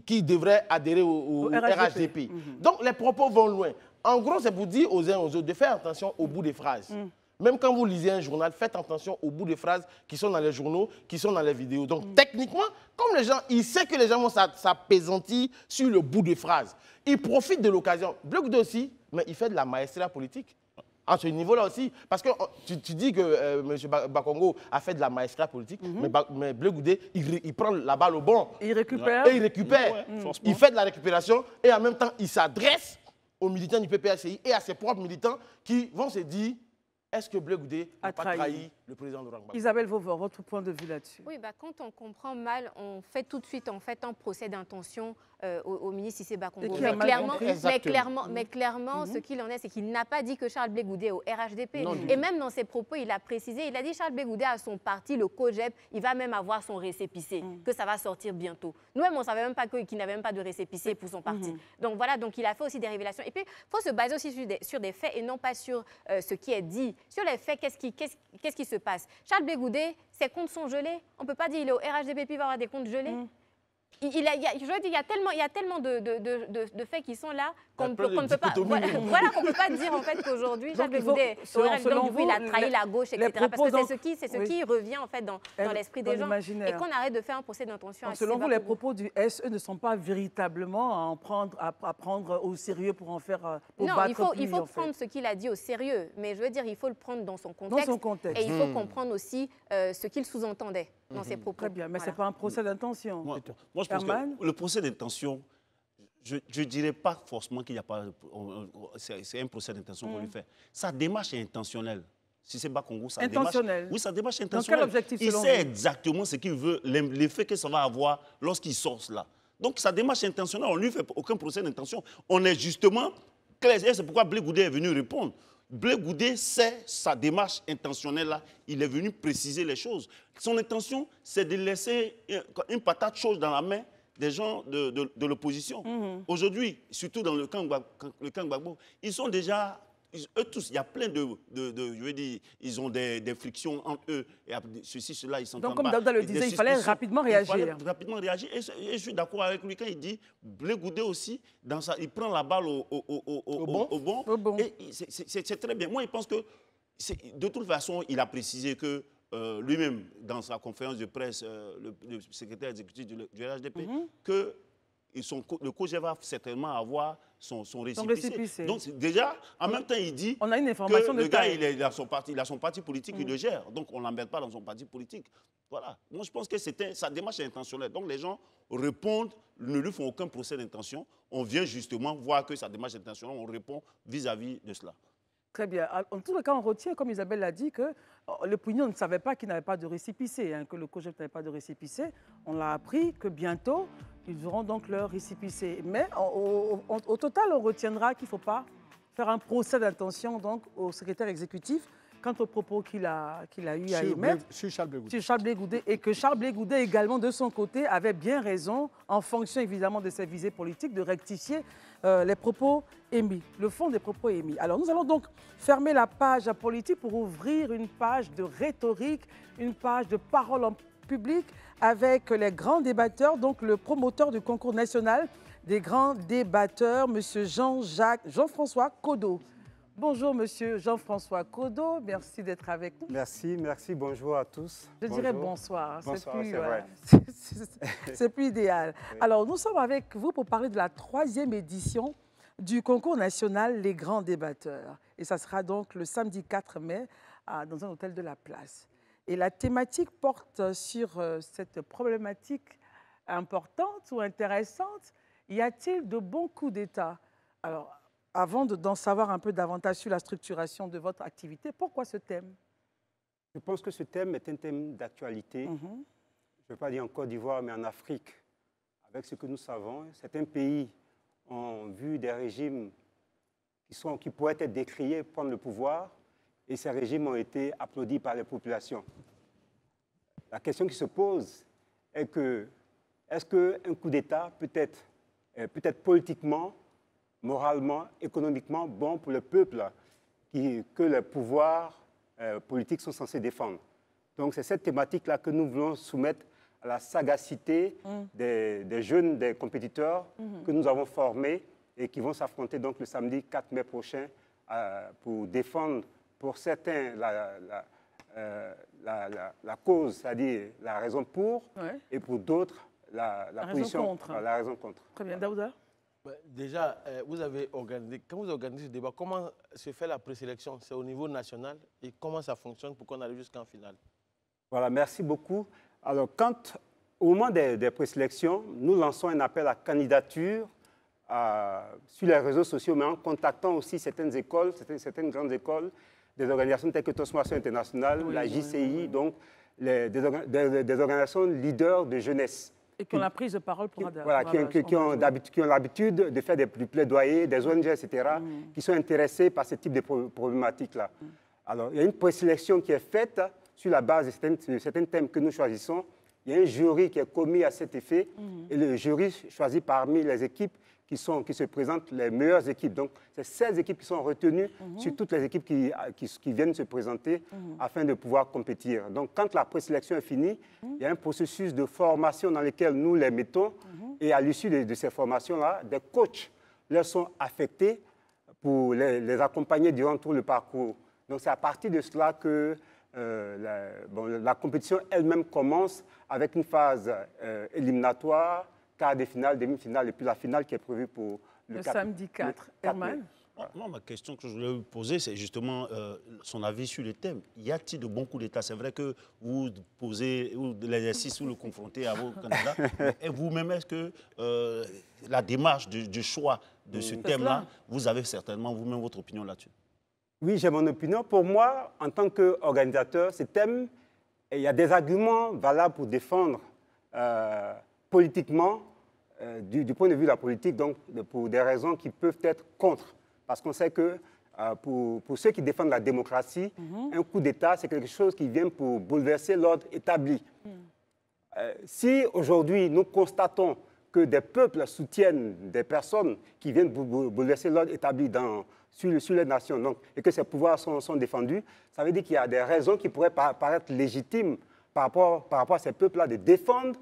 qui devrait adhérer au RHDP. Donc les propos vont loin. En gros, c'est pour dire aux uns aux autres de faire attention au bout des phrases. Même quand vous lisez un journal, faites attention au bout des phrases qui sont dans les journaux, qui sont dans les vidéos. Donc, techniquement, comme les gens, il sait que les gens vont s'appesantir sur le bout des phrases. Il profite de l'occasion. Blé Goudé aussi, mais il fait de la maestria politique. À ce niveau-là aussi. Parce que tu dis que M. Bakongo a fait de la maestria politique, mais Blé Goudé, il prend la balle au bon. Il récupère. Et il récupère. Il fait de la récupération et en même temps, il s'adresse aux militants du PPACI et à ses propres militants qui vont se dire... Est-ce que Blé Goudé n'a pas trahi le président Laurent Gbagbo. Isabelle Vauvert, votre point de vue là-dessus? Oui, quand on comprend mal, on fait tout de suite un procès d'intention au ministre Cissé Bakongo. Mais clairement, ce qu'il en est, c'est qu'il n'a pas dit que Charles Blé Goudé est au RHDP. Et même dans ses propos, il a précisé, il a dit Charles Blé Goudé a son parti, le COJEP, il va même avoir son récépissé, que ça va sortir bientôt. Nous-mêmes, on ne savait même pas qu'il n'avait même pas de récépissé pour son parti. Donc voilà, donc il a fait aussi des révélations. Et puis, il faut se baser aussi sur des faits et non pas sur ce qui est dit. Sur les faits, qu'est-ce qui se passe? Charles Blé Goudé, ses comptes sont gelés. On ne peut pas dire qu'il est au RHDP puis il va avoir des comptes gelés. Je veux dire, il y a tellement de faits qui sont là qu'on ne peut pas. Voilà qu'on ne peut pas dire en fait qu'aujourd'hui, Charles Blé Goudé, il a trahi la gauche, etc. Parce que c'est ce qui revient en fait dans l'esprit des gens. Et qu'on arrête de faire un procès d'intention. Selon vous, les propos du SE ne sont pas véritablement à prendre au sérieux pour en faire. Non, il faut prendre ce qu'il a dit au sérieux. Mais je veux dire, il faut le prendre dans son contexte. Et il faut comprendre aussi ce qu'il sous-entendait dans ses propos. Très bien, mais ce n'est pas un procès d'intention. Moi, je pense que le procès d'intention, je ne dirais pas forcément qu'il n'y a pas... C'est un procès d'intention qu'on lui fait. Sa démarche est intentionnelle. Si c'est Bakongo, sa démarche... Oui, sa démarche est intentionnelle. Dans quel objectif, il sait exactement ce qu'il veut, l'effet que ça va avoir lorsqu'il sort cela. Donc, sa démarche est intentionnelle. On ne lui fait aucun procès d'intention. On est justement clair. Et c'est pourquoi Blé Goudé est venu répondre. Blé Goudé sait sa démarche intentionnelle-là. Il est venu préciser les choses. Son intention, c'est de laisser une patate chaude dans la main des gens de l'opposition. Aujourd'hui, surtout dans le camp Gbagbo, ils sont déjà, eux tous, il y a plein je veux dire, ils ont des frictions entre eux. Et ceci, cela, ils sont donc, comme Daouda le disait, il fallait rapidement réagir. Il fallait rapidement réagir. Et je suis d'accord avec lui quand il dit, Blé Goudé aussi, il prend la balle au bon. Et c'est très bien. Moi, je pense que, de toute façon, il a précisé que lui-même, dans sa conférence de presse, le secrétaire exécutif du RHDP, que le COJEP va certainement avoir son récépissé. Donc déjà, en même temps, il dit on a une information que le gars, il a son parti politique, il le gère. Donc on ne l'embête pas dans son parti politique. Voilà. Moi, je pense que sa démarche est intentionnelle. Donc les gens répondent, ne lui font aucun procès d'intention. On vient justement voir que sa démarche est intentionnelle. On répond vis-à-vis de cela. Très bien. En tout cas, on retient, comme Isabelle l'a dit, que le Pognon ne savait pas qu'il n'avait pas de récépissé, que le COJEP n'avait pas de récépissé. On l'a appris que bientôt, ils auront donc leur récépissé. Mais au total, on retiendra qu'il ne faut pas faire un procès d'intention au secrétaire exécutif quant aux propos qu'il a eu à émettre sur Charles Blé Goudé. Et que Charles Blé Goudé également, de son côté, avait bien raison, en fonction évidemment de ses visées politiques, de rectifier les propos émis, le fond des propos émis. Alors nous allons donc fermer la page politique pour ouvrir une page de rhétorique, une page de parole en public avec les grands débatteurs, donc le promoteur du concours national des grands débatteurs, M. Jean-François Kodo. Bonjour, Monsieur Jean-François Kodo, merci d'être avec nous. Merci, bonjour à tous. Je dirais bonsoir. Bonsoir, c'est vrai. C'est plus idéal. Oui. Alors, nous sommes avec vous pour parler de la 3e édition du concours national Les Grands Débatteurs. Et ça sera donc le samedi 4 mai dans un hôtel de la Place. Et la thématique porte sur cette problématique importante ou intéressante. Y a-t-il de bons coups d'État? Alors, avant d'en savoir un peu davantage sur la structuration de votre activité, pourquoi ce thème? Je pense que ce thème est un thème d'actualité. Je ne veux pas dire en Côte d'Ivoire, mais en Afrique. Avec ce que nous savons, certains pays ont vu des régimes qui pourraient être décriés, prendre le pouvoir, et ces régimes ont été applaudis par les populations. La question qui se pose est que, est-ce qu'un coup d'État peut être politiquement, moralement, économiquement bon pour le peuple que les pouvoirs politiques sont censés défendre. Donc c'est cette thématique-là que nous voulons soumettre à la sagacité des jeunes, des compétiteurs que nous avons formés et qui vont s'affronter donc le samedi 4 mai prochain pour défendre pour certains la cause, c'est-à-dire la raison pour, et pour d'autres la position contre. La raison contre. Très bien, Daouda. Déjà, quand vous organisez ce débat, comment se fait la présélection? C'est au niveau national et comment ça fonctionne pour qu'on arrive jusqu'en finale? Voilà, merci beaucoup. Alors, au moment des présélections, nous lançons un appel à candidature sur les réseaux sociaux, mais en contactant aussi certaines écoles, certaines grandes écoles, des organisations telles que Transformation Internationale, la JCI, donc des organisations leaders de jeunesse. Et qui ont la prise de parole pour voilà, qui ont l'habitude de faire du plaidoyer, des ONG, etc., qui sont intéressés par ce type de problématiques-là. Alors, il y a une présélection qui est faite sur la base de certains thèmes que nous choisissons. Il y a un jury qui est commis à cet effet, et le jury choisit parmi les équipes qui se présentent les meilleures équipes. Donc, c'est 16 équipes qui sont retenues sur toutes les équipes qui viennent se présenter afin de pouvoir compétir. Donc, quand la présélection est finie, il y a un processus de formation dans lequel nous les mettons et à l'issue de ces formations-là, des coachs leur sont affectés pour les accompagner durant tout le parcours. Donc, c'est à partir de cela que la compétition elle-même commence avec une phase éliminatoire, quart de finale, demi-finale et puis la finale qui est prévue pour le samedi 4. Herman? Moi, ma question que je voulais vous poser, c'est justement son avis sur le thème. Y a-t-il de bons coups d'État? C'est vrai que vous posez l'exercice, vous le confrontez à vos candidats. Et vous-même, est-ce que la démarche du choix de ce thème-là, vous avez certainement vous-même votre opinion là-dessus? Oui, j'ai mon opinion. Pour moi, en tant qu'organisateur, ce thème, il y a des arguments valables pour défendre politiquement, du point de vue de la politique, donc pour des raisons qui peuvent être contre. Parce qu'on sait que pour ceux qui défendent la démocratie, un coup d'État, c'est quelque chose qui vient pour bouleverser l'ordre établi. Si aujourd'hui nous constatons que des peuples soutiennent des personnes qui viennent bouleverser l'ordre établi sur les nations, donc, et que ces pouvoirs sont défendus, ça veut dire qu'il y a des raisons qui pourraient paraître légitimes par rapport à ces peuples-là de défendre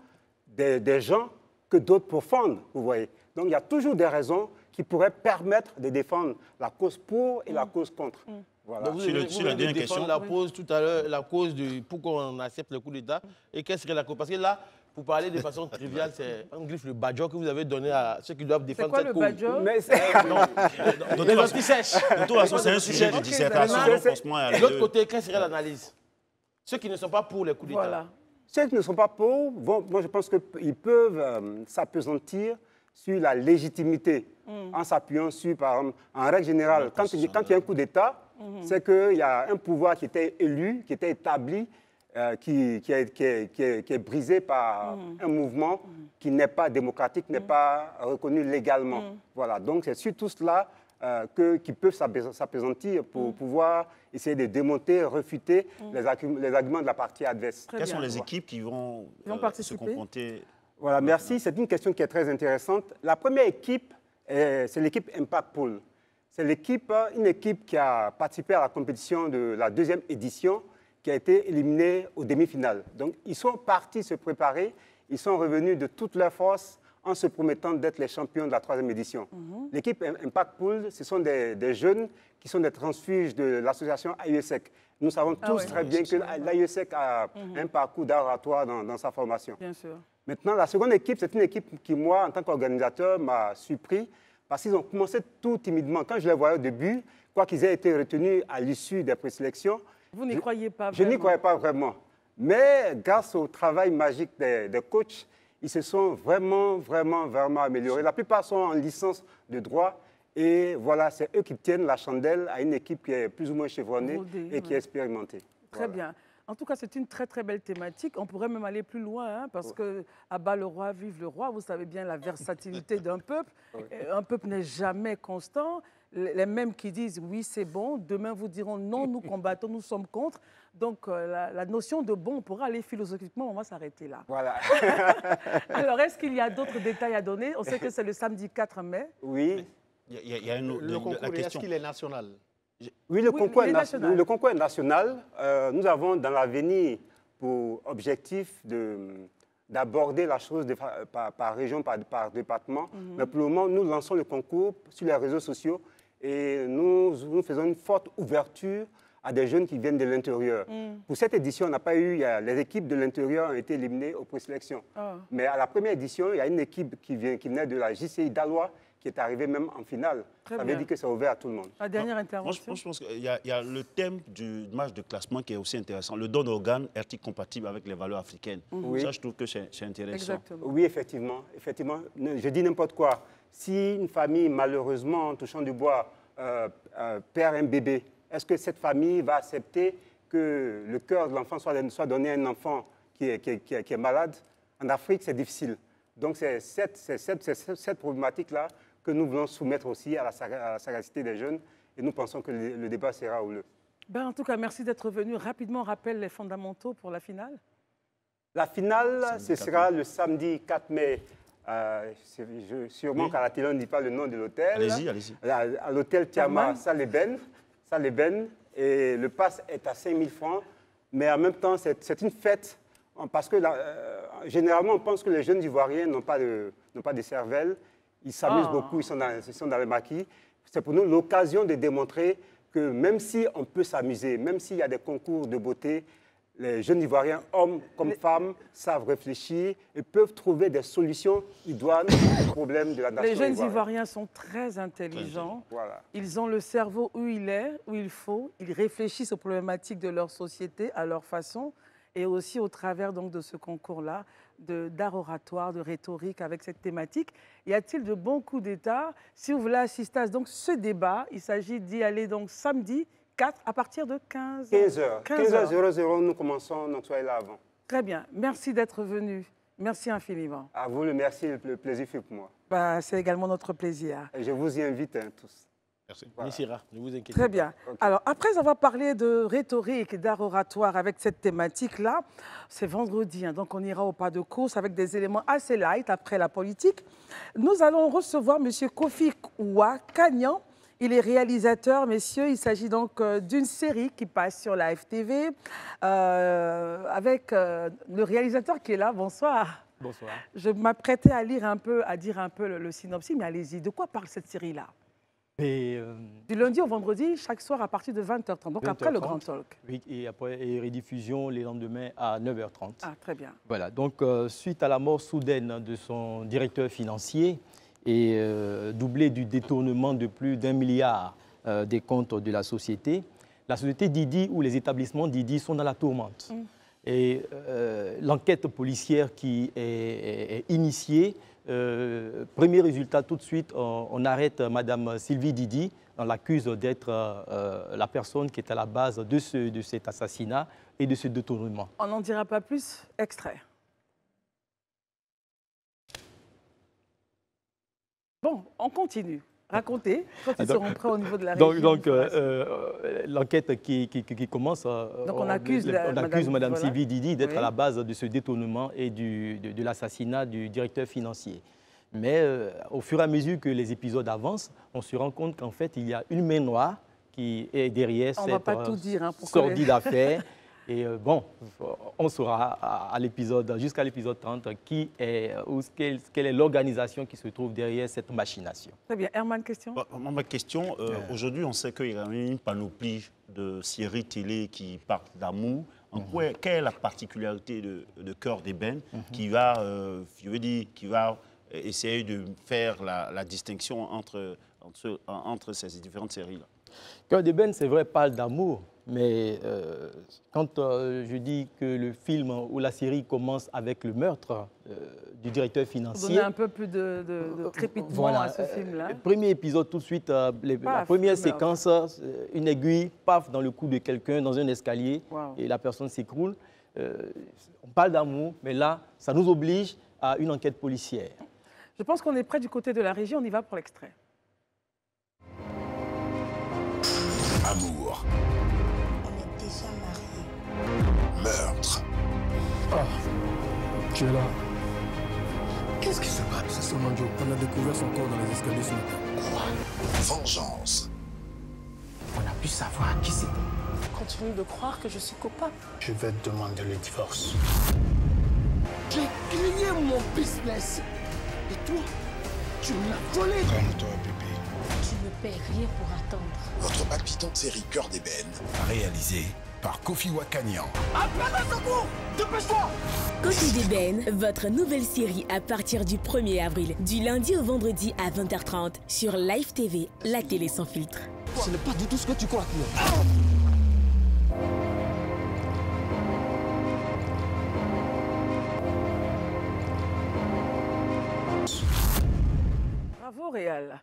des gens que d'autres profondent, vous voyez. Donc, il y a toujours des raisons qui pourraient permettre de défendre la cause pour et la cause contre. Voilà. Donc, vous avez défendre la cause tout à l'heure, la cause de pourquoi on accepte le coup d'État. Et qu'est-ce serait la cause? Parce que là, pour parler de façon triviale, c'est un griffe, le badjo que vous avez donné à ceux qui doivent défendre cette cause. C'est quoi le badjo? Les anti-sèches. De toute façon, c'est un sujet de dissertation. De l'autre côté, quelle serait l'analyse? Ceux qui ne sont pas pour les coups d'État. Voilà. Ceux qui ne sont pas pour, moi je pense qu'ils peuvent s'appesantir sur la légitimité en s'appuyant sur, par exemple, en règle générale, quand il y a un coup d'État, c'est qu'il y a un pouvoir qui était élu, qui était établi, qui est brisé par un mouvement qui n'est pas démocratique, n'est pas reconnu légalement. Voilà, donc c'est sur tout cela qu'ils peuvent s'appesantir pour pouvoir essayer de démonter, refuter les arguments de la partie adverse. Quelles sont les équipes qui vont se confronter? Voilà, merci. C'est une question qui est très intéressante. La première équipe, c'est l'équipe Impact Pool. C'est une équipe qui a participé à la compétition de la 2e édition, qui a été éliminée aux demi-finales. Donc, ils sont partis se préparer. Ils sont revenus de toute leur force en se promettant d'être les champions de la 3e édition. L'équipe Impact Pool, ce sont des jeunes qui sont des transfuges de l'association AIESEC. Nous savons tous très bien que l'AIESEC a un parcours d'oratoire dans sa formation. Bien sûr. Maintenant, la seconde équipe, c'est une équipe qui, moi, en tant qu'organisateur, m'a surpris parce qu'ils ont commencé tout timidement. Quand je les voyais au début, quoi qu'ils aient été retenus à l'issue des présélections, vous n'y croyez pas vraiment? Je n'y croyais pas vraiment. Mais grâce au travail magique des coachs, ils se sont vraiment améliorés. La plupart sont en licence de droit. Et voilà, c'est eux qui tiennent la chandelle à une équipe qui est plus ou moins chevronnée et qui est expérimentée. Très bien. En tout cas, c'est une très belle thématique. On pourrait même aller plus loin, parce que à bas le roi, vive le roi. Vous savez bien la versatilité d'un peuple. Un peuple n'est jamais constant. Les mêmes qui disent oui, c'est bon, demain vous diront non, nous combattons, nous sommes contre. Donc la notion de bon, on pourra aller philosophiquement, on va s'arrêter là. Voilà. Alors, est-ce qu'il y a d'autres détails à donner? On sait que c'est le samedi 4 mai. Oui. Il y a le concours, est-ce qu'il est national? Oui, le concours est national. Nous avons dans l'avenir pour objectif d'aborder la chose par région, par département. Mais pour le moment, nous lançons le concours sur les réseaux sociaux et nous faisons une forte ouverture à des jeunes qui viennent de l'intérieur. Pour cette édition, on n'a pas eu, les équipes de l'intérieur ont été éliminées aux présélections. Mais à la première édition, il y a une équipe qui venait de la JCI d'Alois qui est arrivée même en finale. Ça veut dire que c'est ouvert à tout le monde. La dernière intervention. Moi, je pense qu'il y a le thème du match de classement qui est aussi intéressant. Le don d'organes est-il compatible avec les valeurs africaines? Oui. Ça, je trouve que c'est intéressant. Exactement. Oui, effectivement. Je dis n'importe quoi. Si une famille, malheureusement, en touchant du bois, perd un bébé, est-ce que cette famille va accepter que le cœur de l'enfant soit donné à un enfant qui est malade? En Afrique, c'est difficile. Donc, c'est cette problématique-là que nous voulons soumettre aussi à la sagacité des jeunes. Et nous pensons que le débat sera houleux. En tout cas, merci d'être venu. Rapidement, on rappelle les fondamentaux pour la finale. La finale, ce sera le samedi 4 mai. Sûrement qu'à la télé, on ne dit pas le nom de l'hôtel. Allez-y, allez-y. À l'hôtel Tiama Salében. Et le pass est à 5 000 francs. Mais en même temps, c'est une fête. Parce que généralement, on pense que les jeunes Ivoiriens n'ont pas de cervelle. Ils s'amusent beaucoup, ils sont dans le maquis. C'est pour nous l'occasion de démontrer que même si on peut s'amuser, même s'il y a des concours de beauté, les jeunes Ivoiriens, hommes comme femmes, savent réfléchir et peuvent trouver des solutions idoines aux problèmes de la nation ivoirienne. Les jeunes Ivoiriens Ivoiriens sont très intelligents. Voilà. Ils ont le cerveau où il est, où il faut. Ils réfléchissent aux problématiques de leur société, à leur façon, et aussi au travers donc, de ce concours-là d'art oratoire, de rhétorique avec cette thématique. Y a-t-il de bons coups d'État? Si vous voulez assister à donc, ce débat, il s'agit d'y aller donc samedi 4 à partir de 15h. 15h00, nous commençons, donc soyez là avant. Très bien. Merci d'être venu. Merci infiniment. À vous, le merci, le plaisir fait pour moi. C'est également notre plaisir. Et je vous y invite tous. Merci. Voilà. Ne vous inquiétez Très bien. Okay. Alors, après avoir parlé de rhétorique et d'art oratoire avec cette thématique-là, c'est vendredi, donc on ira au pas de course avec des éléments assez light après la politique. Nous allons recevoir M. Kofi Ouakanian. Il est réalisateur, messieurs. Il s'agit donc d'une série qui passe sur la FTV avec le réalisateur qui est là. Bonsoir. Bonsoir. Je m'apprêtais à dire un peu le synopsis, mais allez-y. De quoi parle cette série-là? Du lundi au vendredi, chaque soir à partir de 20h30, donc 20h30, après le Grand Talk. Oui, et après rediffusion les lendemains à 9h30. Ah, très bien. Voilà, donc suite à la mort soudaine de son directeur financier et doublé du détournement de plus d'1 milliard des comptes de la société Didi ou les établissements Didi sont dans la tourmente. Et l'enquête policière qui est initiée, premier résultat tout de suite, on arrête Madame Sylvie Didi, on l'accuse d'être la personne qui est à la base de cet assassinat et de ce détournement. On n'en dira pas plus, extrait. Bon, on continue. Racontez, quand ils seront prêts au niveau de la régie. Donc l'enquête qui commence, donc on accuse Mme Sylvie Didi d'être à la base de ce détournement et de l'assassinat du directeur financier. Mais au fur et à mesure que les épisodes avancent, on se rend compte qu'en fait, il y a une main noire qui est derrière cette sordide affaire. Et bon, on saura jusqu'à l'épisode 30 quelle est l'organisation qui se trouve derrière cette machination. Très bien. Herman, question? Ma question, aujourd'hui, on sait qu'il y a une panoplie de séries télé qui parlent d'amour. Quelle est la particularité de Cœur d'ébène qui va, qui va essayer de faire la distinction entre ces différentes séries-là? Cœur d'ébène, c'est vrai, parle d'amour. Mais quand je dis que le film ou la série commence avec le meurtre du directeur financier... Donner un peu plus de crépitement à ce film-là. Premier épisode, tout de suite, la première séquence, une aiguille, paf, dans le cou de quelqu'un, dans un escalier, et la personne s'écroule. On parle d'amour, mais là, ça nous oblige à une enquête policière. Je pense qu'on est près du côté de la régie, on y va pour l'extrait. Amour. Meurtre. Ah, tu es là. Qu'est-ce qui se passe? C'est Somanjo. On a découvert son corps dans les escaliers ce matin. Quoi? Vengeance. On a pu savoir qui c'est. Continue de croire que je suis coupable. Je vais te demander le divorce. J'ai grillé mon business. Et toi, tu m'as volé. Calme-toi, bébé. Tu ne paies rien pour attendre. Votre palpitante série Cœur d'ébène, réalisée par Kofi Ouakanian. Appelle un secours! Dépêche-toi! Kofi d'ébène, votre nouvelle série à partir du 1er avril, du lundi au vendredi à 20h30 sur Live TV, la télé sans filtre. Ce n'est pas du tout ce que tu crois, Bravo, Réal.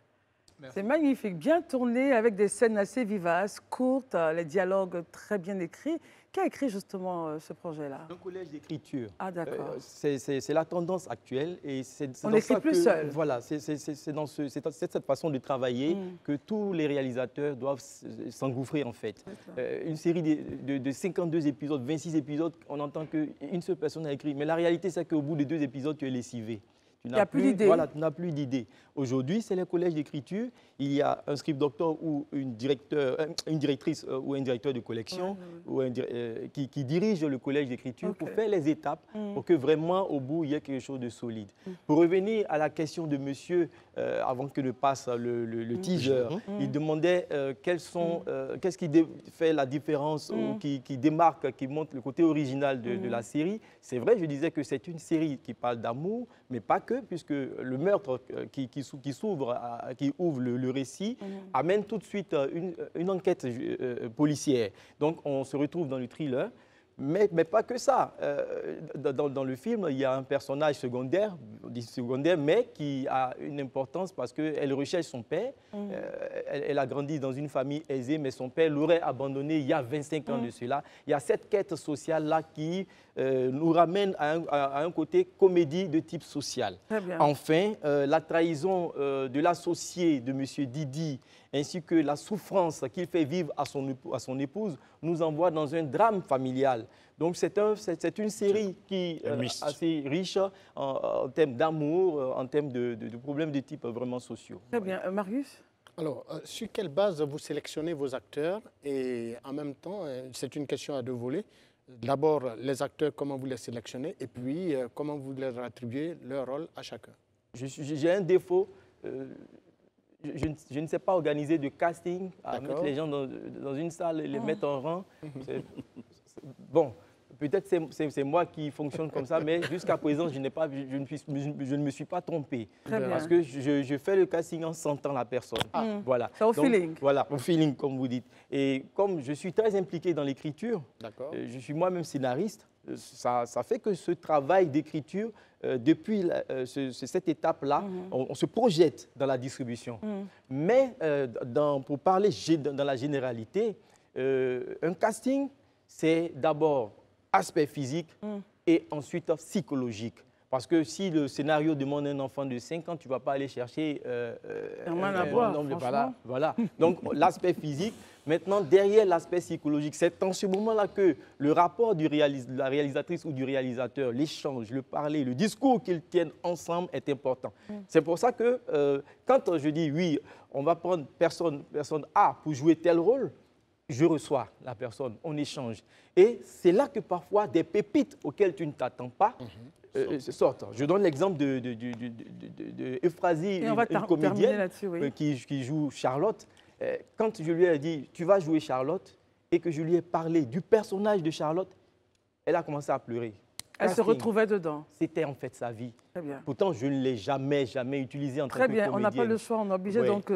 C'est magnifique, bien tourné avec des scènes assez vivaces, courtes, les dialogues très bien écrits. Qui a écrit justement ce projet-là? Un collège d'écriture. Ah d'accord. C'est la tendance actuelle et on n'écrit plus seul. Voilà, c'est cette façon de travailler que tous les réalisateurs doivent s'engouffrer en fait. Une série de 52 épisodes, 26 épisodes, on entend qu'une seule personne a écrit. Mais la réalité, c'est qu'au bout de 2 épisodes, tu es lessivé. Tu n'as plus d'idées. Voilà, tu n'as plus d'idées. Aujourd'hui, c'est le collège d'écriture. Il y a un script doctor ou une directrice ou un directeur de collection qui dirige le collège d'écriture pour faire les étapes pour que vraiment, au bout, il y ait quelque chose de solide. Pour revenir à la question de monsieur, avant que ne passe le teaser, il demandait qu'est-ce qui fait la différence ou qui démarque, qui montre le côté original de la série. C'est vrai, je disais que c'est une série qui parle d'amour, mais pas que, puisque le meurtre qui ouvre le récit amène tout de suite une enquête policière. Donc on se retrouve dans le thriller, mais pas que ça. Dans le film, il y a un personnage secondaire, mais qui a une importance parce qu'elle recherche son père. Elle a grandi dans une famille aisée, mais son père l'aurait abandonnée il y a 25 ans de cela. Il y a cette quête sociale-là qui nous ramène à un côté comédie de type social. Enfin, la trahison de l'associé de M. Didi, ainsi que la souffrance qu'il fait vivre à son épouse, nous envoie dans un drame familial. Donc c'est une série qui est assez riche en termes d'amour, en termes de problèmes de type vraiment sociaux. Très bien. Marius? Alors, sur quelle base vous sélectionnez vos acteurs? Et en même temps, c'est une question à 2 volets. D'abord, les acteurs, comment vous les sélectionnez? Et puis, comment vous leur attribuez leur rôle à chacun? J'ai un défaut. Je ne sais pas organiser de casting, à mettre les gens dans une salle et les mettre en rang. Bon, peut-être c'est moi qui fonctionne comme ça, mais jusqu'à présent, je ne me suis pas trompé. Parce que je fais le casting en sentant la personne. Voilà. C'est au feeling. Voilà, au feeling, comme vous dites. Et comme je suis très impliqué dans l'écriture, je suis moi-même scénariste, ça fait que ce travail d'écriture, depuis cette étape-là, on se projette dans la distribution. Mais pour parler dans la généralité, un casting, c'est d'abord aspect physique et ensuite psychologique. Parce que si le scénario demande un enfant de 5 ans, tu ne vas pas aller chercher un homme de voilà. Donc l'aspect physique. Maintenant, derrière l'aspect psychologique, c'est en ce moment-là que le rapport de la réalisatrice ou du réalisateur, l'échange, le parler, le discours qu'ils tiennent ensemble est important. C'est pour ça que quand je dis oui, on va prendre personne A pour jouer tel rôle, je reçois la personne, on échange. Et c'est là que parfois des pépites auxquelles tu ne t'attends pas sortent. Je donne l'exemple de Euphrasie, une comédienne qui joue Charlotte. Quand je lui ai dit « tu vas jouer Charlotte » et que je lui ai parlé du personnage de Charlotte, elle a commencé à pleurer. Elle se retrouvait dedans. C'était en fait sa vie. Très bien. Pourtant, je ne l'ai jamais utilisé en tant que comédienne. Très bien, on n'a pas le choix, on est obligé donc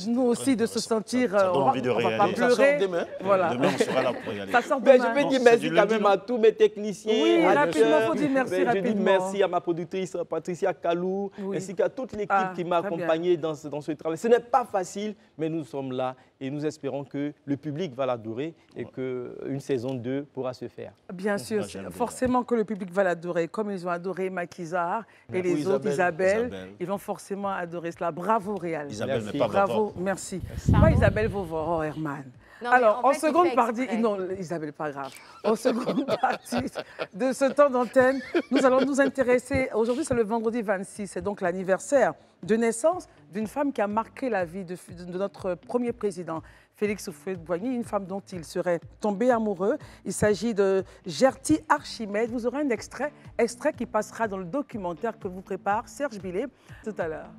nous aussi de se sentir... Ça donne envie de réaliser. On va pas pleurer. Demain, on sera là pour réaliser. Ça sort demain. Je peux dire merci quand même à tous mes techniciens. Oui, rapidement, il faut dire merci rapidement. Je dis merci à ma productrice Patricia Kalou, ainsi qu'à toute l'équipe qui m'a accompagné dans ce travail. Ce n'est pas facile, mais nous sommes là et nous espérons que le public va l'adorer et qu'une saison 2 pourra se faire. Bien sûr, forcément que le public va l'adorer, comme ils ont adoré Maquisard et les autres, Isabelle, ils vont forcément adorer cela. Bravo, Réal. Isabelle, mais pas bravo, merci. Pas Isabelle Vauvor, oh Herman. Non, alors, en seconde partie, non, Isabelle, pas grave. En seconde partie de ce temps d'antenne, nous allons nous intéresser, aujourd'hui c'est le vendredi 26, c'est donc l'anniversaire de naissance d'une femme qui a marqué la vie de notre premier président, Félix Houphouët-Boigny, une femme dont il serait tombé amoureux. Il s'agit de Gerty Archimède. Vous aurez un extrait qui passera dans le documentaire que vous prépare Serge Billet tout à l'heure.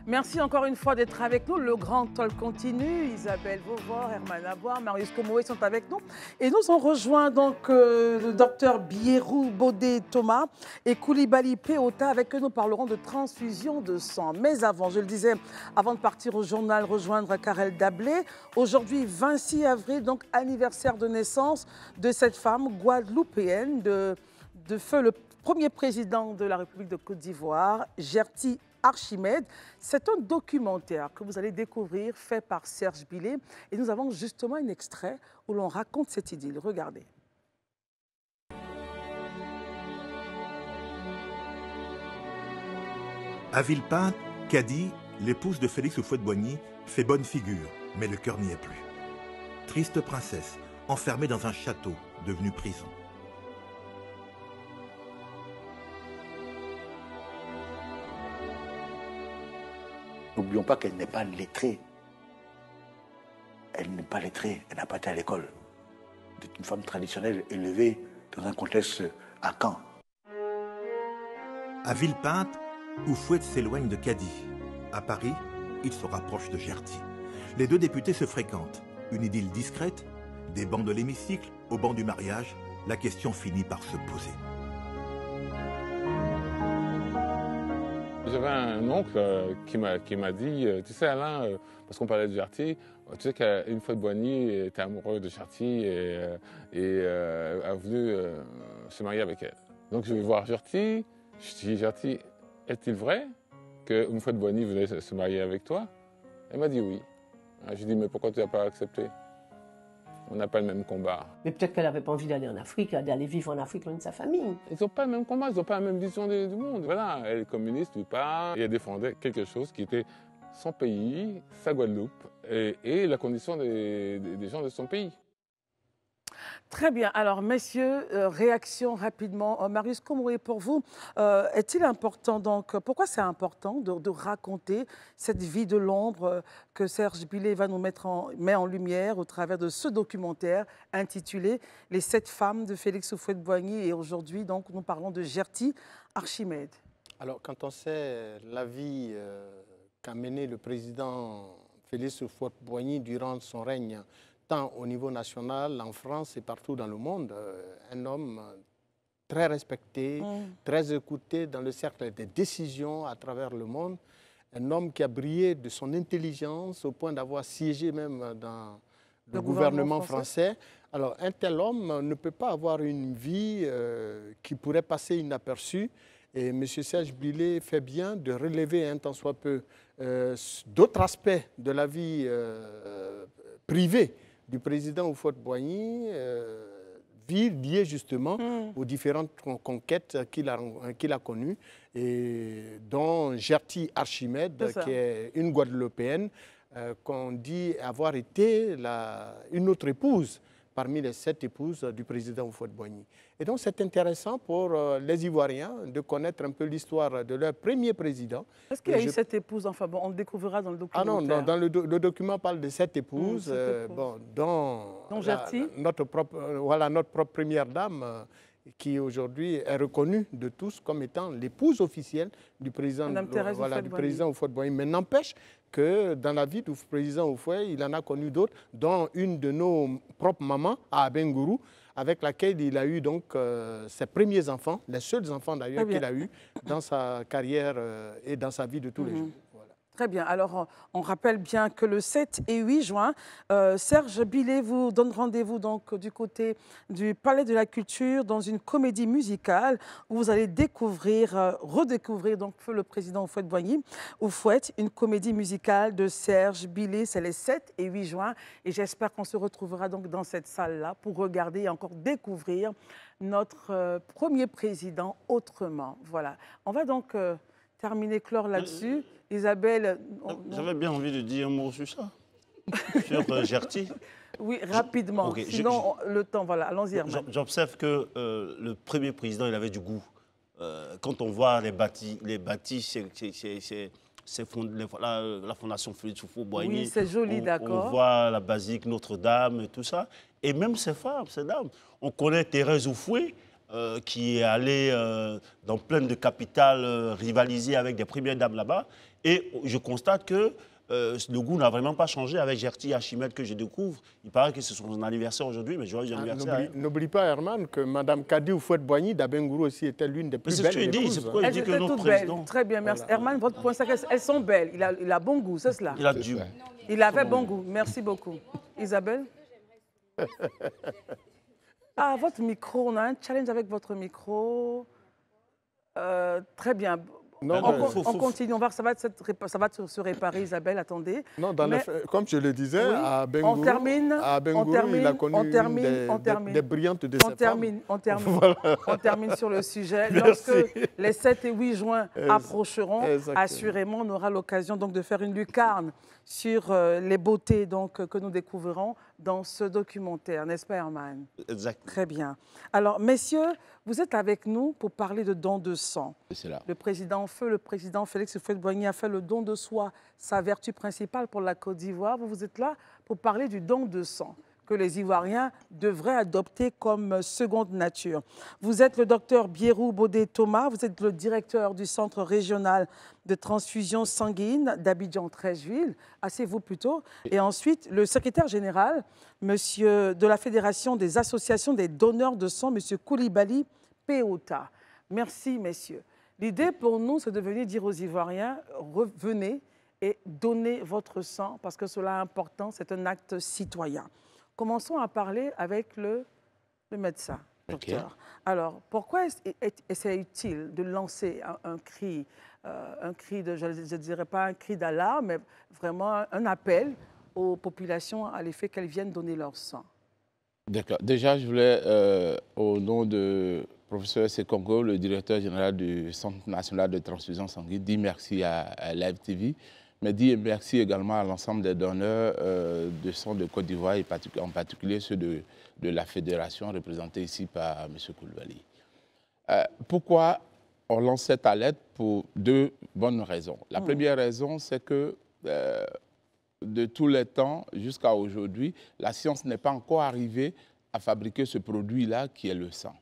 Merci encore une fois d'être avec nous. Le grand talk continue. Isabelle Vauvor, Herman Aboire, Marius Komoé sont avec nous. Et nous on rejoint donc le docteur Bierrou Baudet Thomas et Koulibaly Péota avec eux nous parlerons de transfusion de sang. Mais avant, je le disais, avant de partir au journal, rejoindre Karel Dablé. Aujourd'hui, 26 avril, donc anniversaire de naissance de cette femme guadeloupéenne de feu le premier président de la République de Côte d'Ivoire, Gerty Archimède. C'est un documentaire que vous allez découvrir fait par Serge Billet. Et nous avons justement un extrait où l'on raconte cette idylle. Regardez. À Villepinte, Cady, l'épouse de Félix Houphouët-Boigny, fait bonne figure, mais le cœur n'y est plus. Triste princesse, enfermée dans un château, devenu prison. N'oublions pas qu'elle n'est pas lettrée. Elle n'est pas lettrée, elle n'a pas été à l'école. C'est une femme traditionnelle élevée dans un contexte à Caen. À Villepinte, Houphouët s'éloigne de Cady. À Paris, il se rapproche de Gerty. Les deux députés se fréquentent. Une idylle discrète, des bancs de l'hémicycle, au banc du mariage, la question finit par se poser. J'avais un oncle qui m'a dit, tu sais Alain, parce qu'on parlait de Gerty, tu sais qu'Houphouët-Boigny était amoureux de Gerty et a voulu se marier avec elle. Donc je vais voir Gerty, je dis Gerty, est-il vrai que Houphouët-Boigny voulait se marier avec toi? Elle m'a dit oui. Je lui ai dit mais pourquoi tu n'as pas accepté? On n'a pas le même combat. Mais peut-être qu'elle n'avait pas envie d'aller en Afrique, d'aller vivre en Afrique loin de sa famille. Ils n'ont pas le même combat, ils n'ont pas la même vision du monde. Voilà, elle est communiste, lui pas. Et elle défendait quelque chose qui était son pays, sa Guadeloupe, et la condition des gens de son pays. Très bien. Alors, messieurs, réaction rapidement. Marius Komoué, pour vous, est-il important, donc, pourquoi c'est important de raconter cette vie de l'ombre que Serge Billet va nous met en lumière au travers de ce documentaire intitulé « Les 7 femmes de Félix Houphouët-Boigny » et aujourd'hui, donc, nous parlons de Gerty Archimède. Alors, quand on sait la vie qu'a menée le président Félix Houphouët-Boigny durant son règne, tant au niveau national, en France et partout dans le monde, un homme très respecté, très écouté dans le cercle des décisions à travers le monde, un homme qui a brillé de son intelligence au point d'avoir siégé même dans le gouvernement français. Alors, un tel homme ne peut pas avoir une vie qui pourrait passer inaperçue. Et M. Serge Billet fait bien de relever un tant soit peu d'autres aspects de la vie privée du président Houphouët-Boigny, vie liée justement aux différentes conquêtes qu'il a connues, et dont Gerty Archimède, qui est une Guadeloupéenne, qu'on dit avoir été une autre épouse parmi les 7 épouses du président Houphouët-Boigny. Et donc c'est intéressant pour les Ivoiriens de connaître un peu l'histoire de leur premier président. Est-ce qu'il y a eu 7 épouses? Enfin bon, on le découvrira dans le documentaire. Ah non, dans le document parle de 7 épouses, dont notre propre première dame, qui aujourd'hui est reconnue de tous comme étant l'épouse officielle du président Houphouët-Boigny. Mais n'empêche que dans la vie du président Houphouët, il en a connu d'autres, dont une de nos propres mamans, à Abengourou, avec laquelle il a eu donc ses premiers enfants, les seuls enfants d'ailleurs qu'il a eu dans sa carrière et dans sa vie de tous les jours. Très bien. Alors, on rappelle bien que le 7 et 8 juin, Serge Billet vous donne rendez-vous donc du côté du Palais de la Culture dans une comédie musicale où vous allez redécouvrir donc le président Houphouët-Boigny. Houphouët, une comédie musicale de Serge Billet. C'est les 7 et 8 juin. Et j'espère qu'on se retrouvera donc dans cette salle-là pour regarder et encore découvrir notre premier président autrement. Voilà. On va donc terminer, clore là-dessus. Isabelle... J'avais bien envie de dire un mot sur ça, sur Gerty. Oui, rapidement, sinon le temps, voilà, allons-y Herman. J'observe que le premier président, il avait du goût. Quand on voit les bâtis, c'est la fondation Félix Houphouët-Boigny. Oui, c'est joli, d'accord. On voit la basilique Notre-Dame et tout ça. Et même ces femmes, ces dames. On connaît Thérèse Houphouët, qui est allée dans plein de capitales rivaliser avec des premières dames là-bas. Et je constate que le goût n'a vraiment pas changé avec Gerty Archimède que je découvre. Il paraît que c'est son anniversaire aujourd'hui, mais joyeux anniversaire. N'oublie pas, Herman, que Mme Cady Houphouët-Boigny d'Abengourou aussi était l'une des plus belles épouses. C'est pourquoi il dit que notre président... Très bien, merci. Voilà. Herman, votre point, c'est qu'elles sont belles. Il a bon goût, c'est cela? Il avait bon goût. Merci beaucoup. Isabelle? Ah, votre micro, on a un challenge avec votre micro. Très bien. Non, on continue, on va, ça va se réparer, Isabelle, attendez. Non, comme je le disais, oui, à Bengourou, il a connu des brillantes de ses femmes. On termine sur le sujet. Lorsque les 7 et 8 juin approcheront, assurément, on aura l'occasion de faire une lucarne sur les beautés que nous découvrirons dans ce documentaire, n'est-ce pas, Herman? Exact. Très bien. Alors, messieurs, vous êtes avec nous pour parler de don de sang. C'est là. Le président Félix Houphouët-Boigny a fait le don de soi, sa vertu principale pour la Côte d'Ivoire. Vous êtes là pour parler du don de sang que les Ivoiriens devraient adopter comme seconde nature. Vous êtes le docteur Bierrou Bodé-Thomas, vous êtes le directeur du Centre régional de transfusion sanguine d'Abidjan 13 asseyez-vous plutôt. Et ensuite, le secrétaire général de la Fédération des associations des donneurs de sang, M. Koulibaly Péota. Merci, messieurs. L'idée pour nous, c'est de venir dire aux Ivoiriens, revenez et donnez votre sang, parce que cela est important, c'est un acte citoyen. Commençons à parler avec le médecin, docteur. Alors, pourquoi est-ce utile de lancer un cri je ne dirais pas un cri d'alarme, mais vraiment un appel aux populations à l'effet qu'elles viennent donner leur sang? D'accord. Déjà, je voulais, au nom de professeur Sekongo, le directeur général du Centre national de transfusion sanguine, dire merci à Live TV, mais dire merci également à l'ensemble des donneurs de sang de Côte d'Ivoire, et en particulier ceux de la fédération représentée ici par M. Koulibaly. Pourquoi on lance cette alerte? Pour deux bonnes raisons. La première raison, c'est que de tous les temps jusqu'à aujourd'hui, la science n'est pas encore arrivée à fabriquer ce produit-là qui est le sang.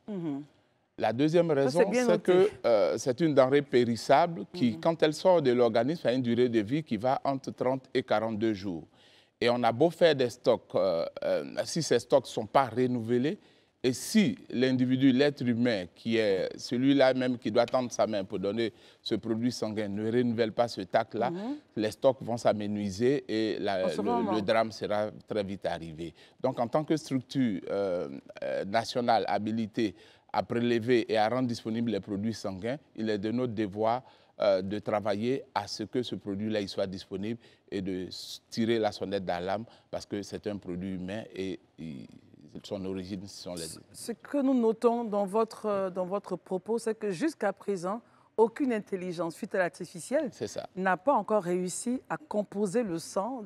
La deuxième raison, c'est que c'est une denrée périssable qui, quand elle sort de l'organisme, a une durée de vie qui va entre 30 et 42 jours. Et on a beau faire des stocks, si ces stocks ne sont pas renouvelés, et si l'individu, l'être humain, qui est celui-là même qui doit tendre sa main pour donner ce produit sanguin, ne renouvelle pas ce tac-là, les stocks vont s'amenuiser et le drame sera très vite arrivé. Donc, en tant que structure nationale habilitée à prélever et à rendre disponibles les produits sanguins, il est de notre devoir de travailler à ce que ce produit-là soit disponible et de tirer la sonnette d'alarme parce que c'est un produit humain et son origine sont les... Ce que nous notons dans votre propos, c'est que jusqu'à présent, aucune intelligence fût-elle artificielle n'a pas encore réussi à composer le sang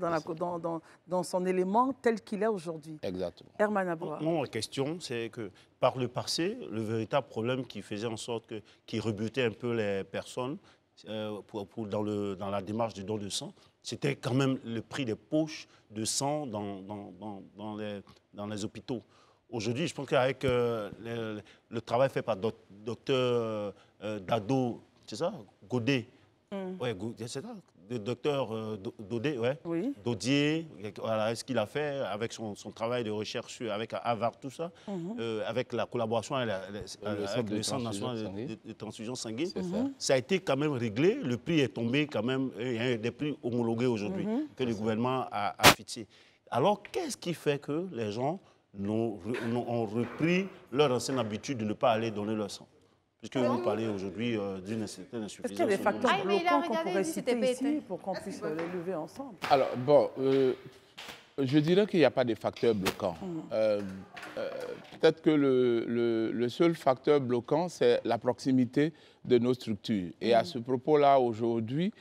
dans son élément tel qu'il est aujourd'hui. Exemptement. Herman Aboua. Non, la question, c'est que par le passé, le véritable problème qui faisait en sorte qui rebutait un peu les personnes dans la démarche du don de sang, c'était quand même le prix des poches de sang dans les hôpitaux. Aujourd'hui, je pense qu'avec le travail fait par docteur Dado, c'est ça, Godet, ouais, c'est ça, le docteur Dodé, ouais, Dodier, voilà, ce qu'il a fait avec son travail de recherche avec Harvard, tout ça, avec la collaboration avec le Centre national de transfusion sanguine, ça a été quand même réglé, le prix est tombé quand même, il y a des prix homologués aujourd'hui que le gouvernement a fixé. Alors, qu'est-ce qui fait que les gens ont repris leur ancienne habitude de ne pas aller donner leur sang? Puisque vous parlez aujourd'hui d'une certaine insuffisance. Est-ce qu'il y a des facteurs bloquants qu'on pourrait citer ici pour qu'on puisse les lever ensemble? Alors, bon, je dirais qu'il n'y a pas de facteurs bloquants. Peut-être que le seul facteur bloquant, c'est la proximité de nos structures. Et à ce propos-là, aujourd'hui,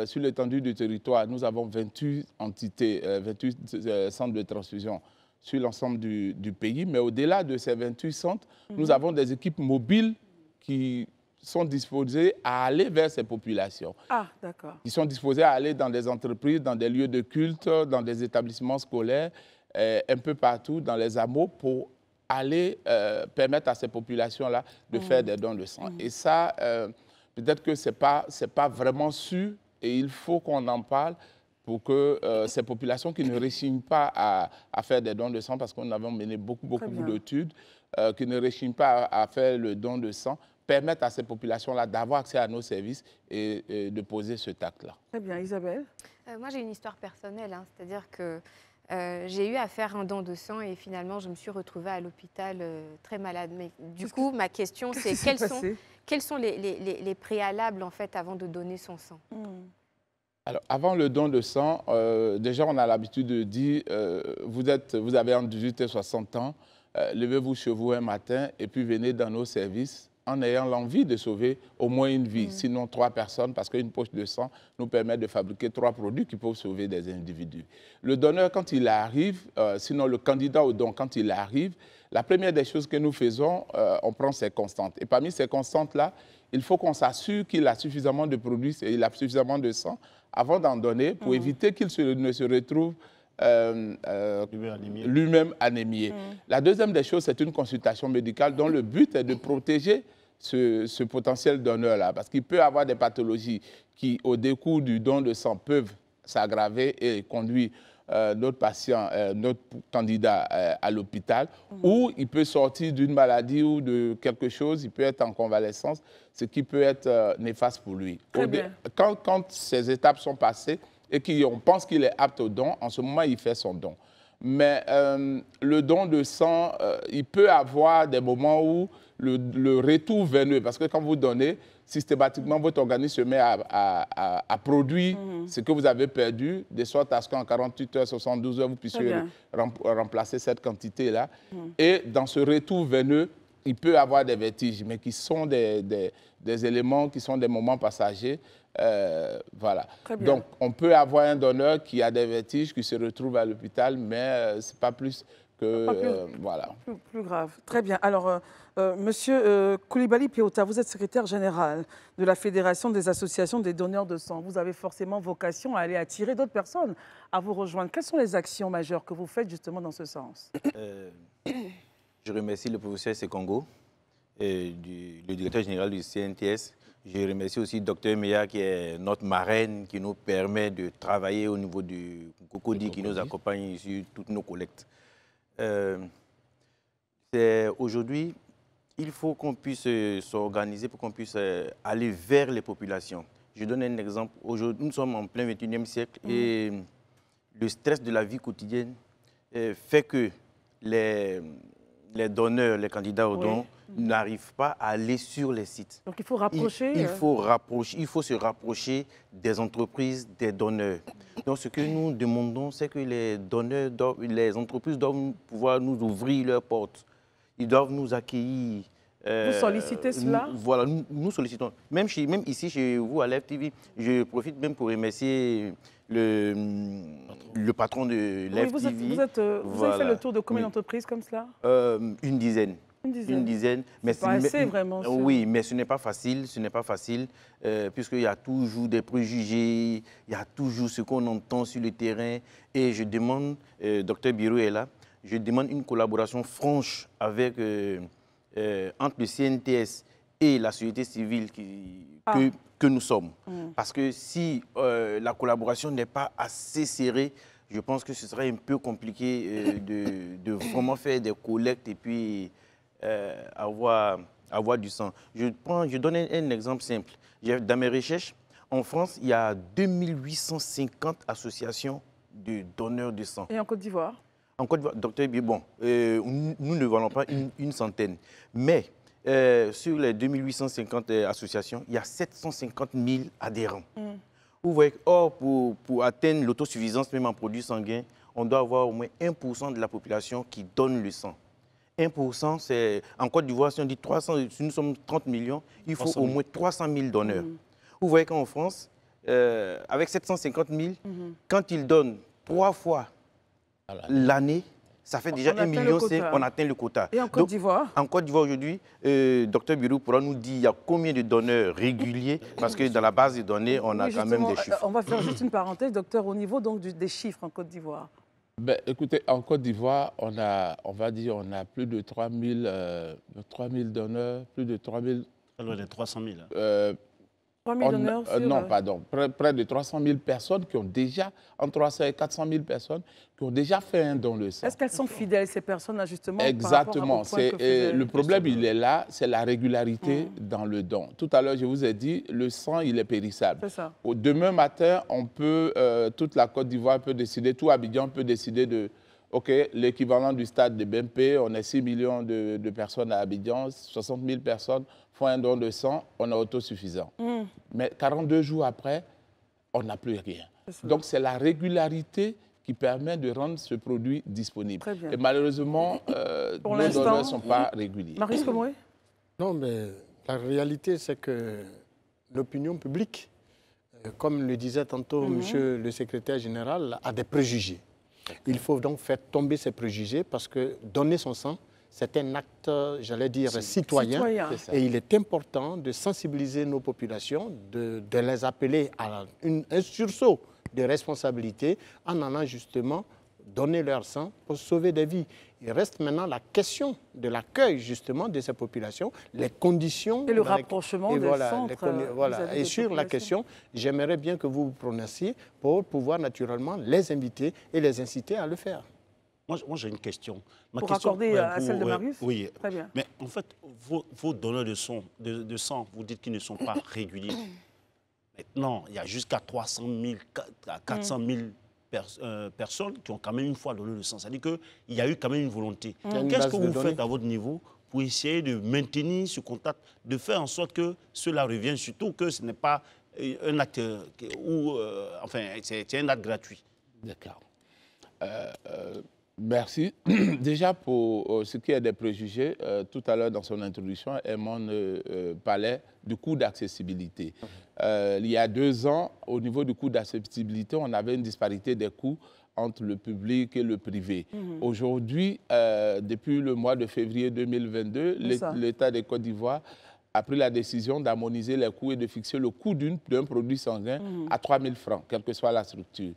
sur l'étendue du territoire, nous avons 28 entités, 28 centres de transfusion sur l'ensemble du pays. Mais au-delà de ces 28 centres, nous avons des équipes mobiles qui sont disposés à aller vers ces populations. Ah, d'accord. Ils sont disposés à aller dans des entreprises, dans des lieux de culte, dans des établissements scolaires, un peu partout, dans les hameaux, pour aller permettre à ces populations-là de faire des dons de sang. Et ça, peut-être que ce n'est pas vraiment sûr et il faut qu'on en parle pour que ces populations qui ne réchignent pas à faire des dons de sang, parce que nous avons mené beaucoup d'études, qui ne réchignent pas à faire le don de sang, permettre à ces populations-là d'avoir accès à nos services et de poser ce acte-là. Très bien. Isabelle? Moi, j'ai une histoire personnelle, c'est-à-dire que j'ai eu à faire un don de sang et finalement, je me suis retrouvée à l'hôpital très malade. Mais du coup, ma question, c'est Quels sont les préalables, en fait, avant de donner son sang? Alors, avant le don de sang, déjà, on a l'habitude de dire, vous avez entre 18 et 60 ans, levez-vous chez vous un matin et puis venez dans nos services en ayant l'envie de sauver au moins une vie, sinon 3 personnes, parce qu'une poche de sang nous permet de fabriquer 3 produits qui peuvent sauver des individus. Le donneur, quand il arrive, sinon le candidat au don, quand il arrive, la première des choses que nous faisons, on prend ses constantes. Et parmi ces constantes-là, il faut qu'on s'assure qu'il a suffisamment de produits et il a suffisamment de sang avant d'en donner pour éviter qu'il ne se retrouve lui-même anémié. La deuxième des choses, c'est une consultation médicale dont le but est de protéger ce potentiel donneur-là, parce qu'il peut avoir des pathologies qui, au décours du don de sang, peuvent s'aggraver et conduire notre patient, notre candidat à l'hôpital, ou il peut sortir d'une maladie ou de quelque chose, il peut être en convalescence, ce qui peut être néfaste pour lui. Quand ces étapes sont passées et qu'on pense qu'il est apte au don, en ce moment, il fait son don. Mais le don de sang, il peut avoir des moments où le retour veineux, parce que quand vous donnez, systématiquement, votre organisme se met à produire ce que vous avez perdu, de sorte à ce qu'en 48 heures, 72 heures, vous puissiez remplacer cette quantité-là. Et dans ce retour veineux, il peut avoir des vertiges, mais qui sont des éléments, qui sont des moments passagers. Voilà. Donc, on peut avoir un donneur qui a des vertiges, qui se retrouve à l'hôpital, mais ce n'est pas plus que... voilà. Plus grave. Très bien. Alors, Monsieur Koulibaly Piota, vous êtes secrétaire général de la Fédération des associations des donneurs de sang. Vous avez forcément vocation à aller attirer d'autres personnes à vous rejoindre. Quelles sont les actions majeures que vous faites justement dans ce sens? Je remercie le professeur Sekongo, le directeur général du CNTS. Je remercie aussi le Dr Meya, qui est notre marraine, qui nous permet de travailler au niveau du Cocody, qui nous accompagne sur toutes nos collectes. Aujourd'hui, il faut qu'on puisse s'organiser pour qu'on puisse aller vers les populations. Je donne un exemple. Aujourd'hui, nous sommes en plein 21e siècle et le stress de la vie quotidienne fait que les donneurs, les candidats au don, n'arrivent pas à aller sur les sites. Donc il faut rapprocher... Il faut se rapprocher des entreprises, des donneurs. Donc ce que nous demandons, c'est que les donneurs, les entreprises doivent pouvoir nous ouvrir leurs portes. Ils doivent nous accueillir. Vous sollicitez cela? Voilà, nous sollicitons. Même ici, chez vous, à Live TV, je profite même pour remercier le patron de Live TV. Vous avez fait le tour de combien d'entreprises comme cela? Une dizaine. Une dizaine. C'est pas assez, vraiment. Oui, mais ce n'est pas facile, puisqu'il y a toujours des préjugés, il y a toujours ce qu'on entend sur le terrain. Et je demande, Dr Birou est là, je demande une collaboration franche avec, entre le CNTS et la société civile que nous sommes. Parce que si la collaboration n'est pas assez serrée, je pense que ce serait un peu compliqué de vraiment faire des collectes et puis avoir du sang. Je donne un exemple simple. Dans mes recherches, en France, il y a 2850 associations de donneurs de sang. Et en Côte d'Ivoire? En Côte d'Ivoire, docteur Bibon, nous ne valons pas une centaine. Mais sur les 2850 associations, il y a 750 000 adhérents. Vous voyez, pour atteindre l'autosuffisance même en produits sanguins, on doit avoir au moins 1% de la population qui donne le sang. 1%, c'est en Côte d'Ivoire, si on dit 300, si nous sommes 30 millions, il faut au moins 300 000 donneurs. Vous voyez qu'en France, avec 750 000, quand ils donnent 3 fois l'année, ça fait déjà 1,5 million, on atteint le quota. Et en Côte d'Ivoire? En Côte d'Ivoire aujourd'hui, Dr Birou pourra nous dire il y a combien de donneurs réguliers, parce que dans la base de données, on a quand même des chiffres. On va faire juste une parenthèse, docteur, au niveau donc des chiffres en Côte d'Ivoire. Ben, écoutez, en Côte d'Ivoire, on a plus de 3 000 donneurs, plus de 3 000... Alors, les 300 000. 3 000 donneurs sur... Non, pardon. Près de 300 000 personnes qui ont déjà, entre 300 et 400 000 personnes, qui ont déjà fait un don de sang. Est-ce qu'elles sont fidèles, ces personnes-là, justement? Exactement. Le problème, il est là, c'est la régularité dans le don. Tout à l'heure, je vous ai dit, le sang, il est périssable. C'est ça. Demain matin, on peut, toute la Côte d'Ivoire peut décider, tout Abidjan peut décider OK, l'équivalent du stade de BMP, on est 6 millions de personnes à Abidjan, 60 000 personnes font un don de sang, on est autosuffisant. Mais 42 jours après, on n'a plus rien. Donc c'est la régularité qui permet de rendre ce produit disponible. Et malheureusement, nos donneurs ne sont pas réguliers. Maurice Komoué? Non, mais la réalité, c'est que l'opinion publique, comme le disait tantôt monsieur le secrétaire général, a des préjugés. Il faut donc faire tomber ces préjugés parce que donner son sang, c'est un acte, j'allais dire, citoyen. Et il est important de sensibiliser nos populations, de les appeler à un sursaut de responsabilité en allant justement donner leur sang pour sauver des vies. Il reste maintenant la question de l'accueil justement de ces populations, les conditions... Et le rapprochement des centres. Voilà. Et sur la question, j'aimerais bien que vous vous prononciez pour pouvoir naturellement les inviter et les inciter à le faire. Moi j'ai une question. Pour accorder à celle de Marius? Oui. Très bien. Mais en fait, vos donneurs de sang, vous dites qu'ils ne sont pas réguliers. Maintenant, il y a jusqu'à 300 000, à 400 000 personnes qui ont quand même une fois donné le sang. C'est-à-dire qu'il y a eu quand même une volonté. Qu'est-ce que vous faites à votre niveau pour essayer de maintenir ce contact, de faire en sorte que cela revienne, surtout que ce n'est pas un acte enfin, c'est un acte gratuit? D'accord. Merci. Déjà, pour ce qui est des préjugés, tout à l'heure dans son introduction, Edmond parlait du coût d'accessibilité. Il y a 2 ans, au niveau du coût d'accessibilité, on avait une disparité des coûts entre le public et le privé. Aujourd'hui, depuis le mois de février 2022, l'État de Côte d'Ivoire a pris la décision d'harmoniser les coûts et de fixer le coût d'un produit sanguin à 3 000 francs, quelle que soit la structure.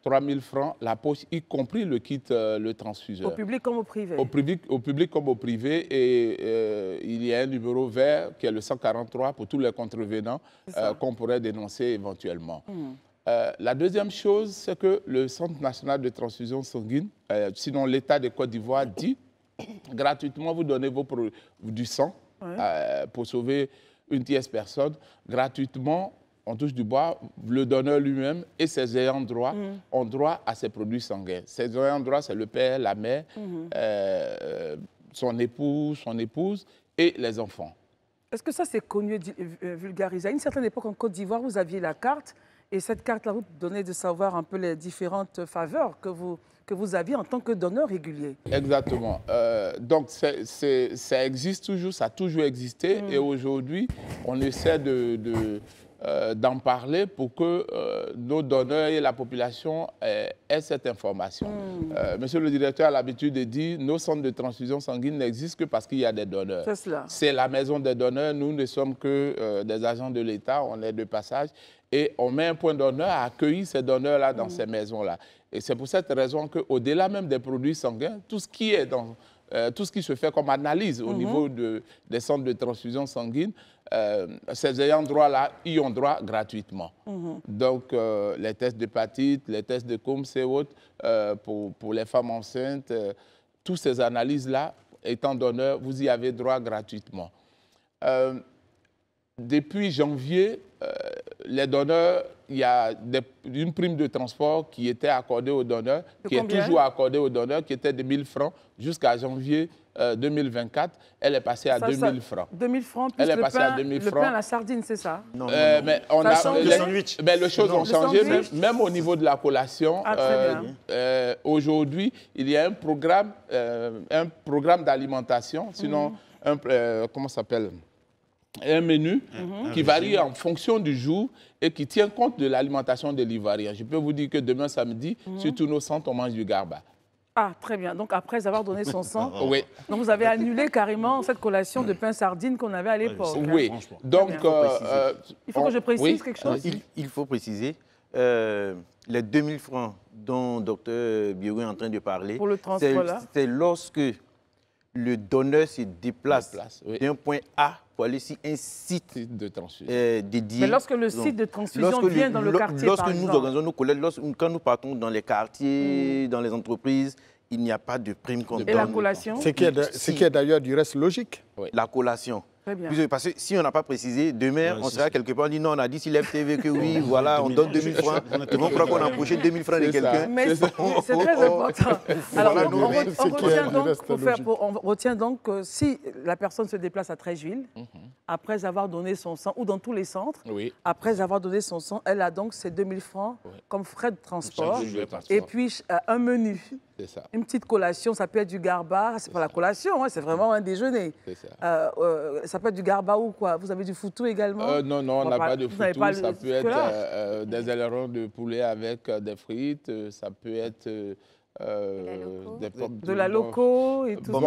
3 000 francs, la poche, y compris le kit, le transfuseur. Au public comme au privé? Au public comme au privé. Et il y a un numéro vert qui est le 143 pour tous les contrevenants qu'on pourrait dénoncer éventuellement. La deuxième chose, c'est que le Centre national de transfusion sanguine, sinon l'État de Côte d'Ivoire, dit gratuitement, vous donnez du sang pour sauver une tierce personne. Gratuitement, on touche du bois, le donneur lui-même et ses ayants droit ont droit à ces produits sanguins. Ses ayants droit, c'est le père, la mère, son époux, son épouse et les enfants. Est-ce que ça, c'est connu et vulgarisé? À une certaine époque, en Côte d'Ivoire, vous aviez la carte, et cette carte-là vous donnait de savoir un peu les différentes faveurs que vous aviez en tant que donneur régulier. Exactement. Donc, ça existe toujours, ça a toujours existé, et aujourd'hui, on essaie d'en parler pour que nos donneurs et la population aient cette information. Monsieur le directeur a l'habitude de dire nos centres de transfusion sanguine n'existent que parce qu'il y a des donneurs. C'est cela. C'est la maison des donneurs. Nous ne sommes que des agents de l'État, on est de passage. Et on met un point d'honneur à accueillir ces donneurs-là dans ces maisons-là. Et c'est pour cette raison qu'au-delà même des produits sanguins, tout ce qui se fait comme analyse au niveau des centres de transfusion sanguine, ces ayants droit-là y ont droit gratuitement. Donc, les tests d'hépatite, les tests de Combs et autres, pour les femmes enceintes, toutes ces analyses-là, étant donneur, vous y avez droit gratuitement. Depuis janvier, les donneurs, il y a une prime de transport qui était accordée aux donneurs, qui est toujours accordée aux donneurs, qui était de 1 000 francs jusqu'à janvier 2024. Elle est passée à 2 000 francs. 2 000 francs plus le pain à la sardine, c'est ça? Non. Mais on a les choses ont changé, même au niveau de la collation. Aujourd'hui, il y a un programme d'alimentation, sinon comment ça s'appelle? Un menu qui varie en fonction du jour et qui tient compte de l'alimentation de l'Ivoirien. Je peux vous dire que demain samedi, sur tous nos centres, on mange du garba. Ah, très bien. Donc, après avoir donné son sang, oui. Donc vous avez annulé carrément cette collation de pain sardine qu'on avait à l'époque. Oui. Donc, il faut que je précise quelque chose. Il faut préciser. Les 2 000 francs dont Dr Biroui est en train de parler, pour le transport, c'est lorsque le donneur se déplace d'un point A pour aller sur un site de transfusion dédié. Mais lorsque le site de transfusion vient dans le quartier, lorsque nous organisons nos collègues, quand nous partons dans les quartiers, dans les entreprises, il n'y a pas de prime qu'on donne. Et la collation? Ce qui est d'ailleurs du reste logique. La collation. Très bien. Parce que si on n'a pas précisé, demain, on sera quelque part, on dit non, on a dit sur Live TV que oui, voilà, on donne 2000 francs. Ils vont croire qu'on a empoché 2000 francs de quelqu'un. Mais c'est très important. Alors, on retient donc que si la personne se déplace à Treichville, après avoir donné son sang, ou dans tous les centres, après avoir donné son sang, elle a donc ses 2000 francs comme frais de transport. Et puis, un menu. Ça. Une petite collation, ça peut être du garba, c'est pas la collation, hein, c'est vraiment un déjeuner. Ça peut être du garba ou quoi? Vous avez du foutou également? Non, on n'a pas de foutou, ça peut être des ailerons de poulet avec des frites, ça peut être de la loco et tout ça.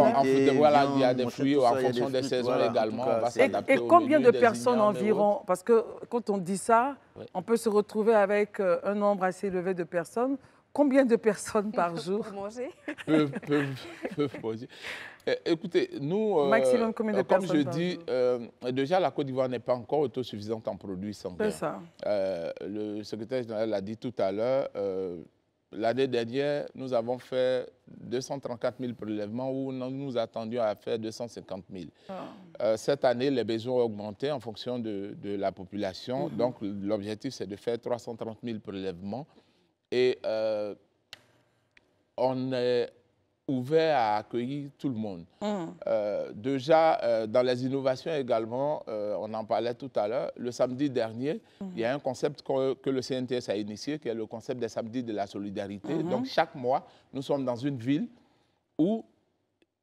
Voilà, il y a des fruits en fonction des saisons également. On va s'adapter et combien de personnes environ? Parce que quand on dit ça, on peut se retrouver avec un nombre assez élevé de personnes. Combien de personnes par jour peuvent manger? Écoutez, nous, maximum combien de comme personnes je dis, déjà la Côte d'Ivoire n'est pas encore autosuffisante en produits sanguins. C'est ça. Le secrétaire général l'a dit tout à l'heure. L'année dernière, nous avons fait 234 000 prélèvements où nous attendions à faire 250 000. Cette année, les besoins ont augmenté en fonction de la population. Donc, l'objectif, c'est de faire 330 000 prélèvements. Et on est ouvert à accueillir tout le monde. Déjà, dans les innovations également, on en parlait tout à l'heure, le samedi dernier, il y a un concept que le CNTS a initié, qui est le concept des samedis de la solidarité. Donc, chaque mois, nous sommes dans une ville où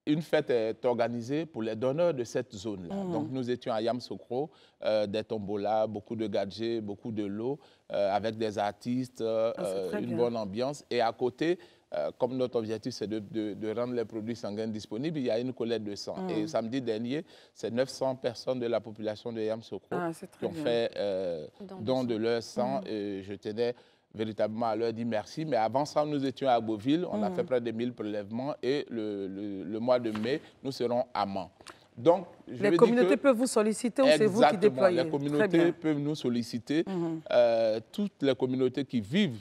une fête est organisée pour les donneurs de cette zone-là. Donc, nous étions à Yamoussoukro, des tombolas, beaucoup de gadgets, beaucoup de lots, avec des artistes, une bonne ambiance. Et à côté, comme notre objectif, c'est de rendre les produits sanguins disponibles, il y a une collecte de sang. Et samedi dernier, c'est 900 personnes de la population de Yamoussoukro qui ont fait don de leur sang. Et je tenais véritablement à leur dire merci. Mais avant ça, nous étions à Beauville, on a fait près de 1000 prélèvements et le mois de mai, nous serons à Mans. Donc, les communautés peuvent vous solliciter ou c'est vous qui déployez? Les communautés peuvent nous solliciter. Toutes les communautés qui vivent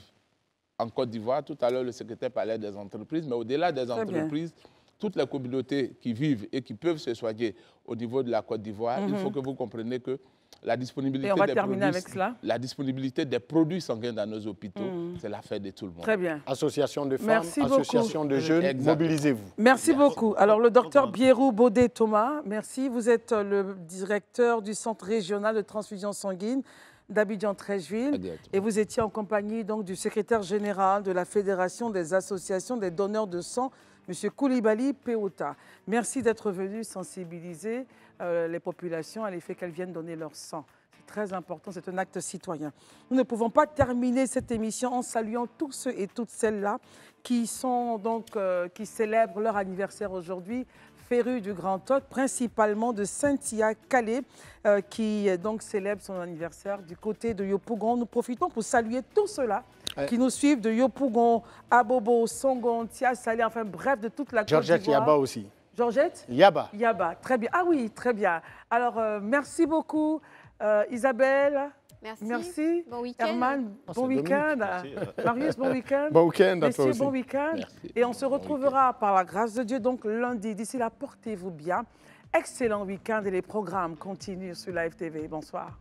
en Côte d'Ivoire, tout à l'heure, le secrétaire parlait des entreprises, mais au-delà des entreprises, toutes les communautés qui vivent et qui peuvent se soigner au niveau de la Côte d'Ivoire, il faut que vous compreniez que la disponibilité des produits sanguins dans nos hôpitaux, c'est l'affaire de tout le monde. Très bien. Association de femmes, association de jeunes, mobilisez-vous. Merci beaucoup. Alors, le docteur Bierou Baudet-Thomas, merci. Vous êtes le directeur du Centre régional de transfusion sanguine d'Abidjan-Treichville. Et vous étiez en compagnie donc, du secrétaire général de la Fédération des associations des donneurs de sang, M. Koulibaly Péota. Merci d'être venu sensibiliser les populations à l'effet qu'elles viennent donner leur sang. C'est très important, c'est un acte citoyen. Nous ne pouvons pas terminer cette émission en saluant tous ceux et toutes celles-là qui célèbrent leur anniversaire aujourd'hui. Férue du Grand Hôte, principalement de Cynthia Calais, qui donc célèbre son anniversaire du côté de Yopougon. Nous profitons pour saluer tous ceux-là qui nous suivent de Yopougon, Abobo, Songon, Tia Salé, enfin bref, de toute la Côte d'Ivoire. Georgette Yaba aussi. Georgette Yaba. Yaba, très bien. Ah oui, très bien. Alors, merci beaucoup, Isabelle. Merci. Bon week-end. Herman, bon week-end. Marius, bon week-end. Bon week-end à toi Messieurs, aussi. bon week-end. Et on se retrouvera par la grâce de Dieu donc lundi. D'ici là, portez-vous bien. Excellent week-end et les programmes continuent sur Live TV. Bonsoir.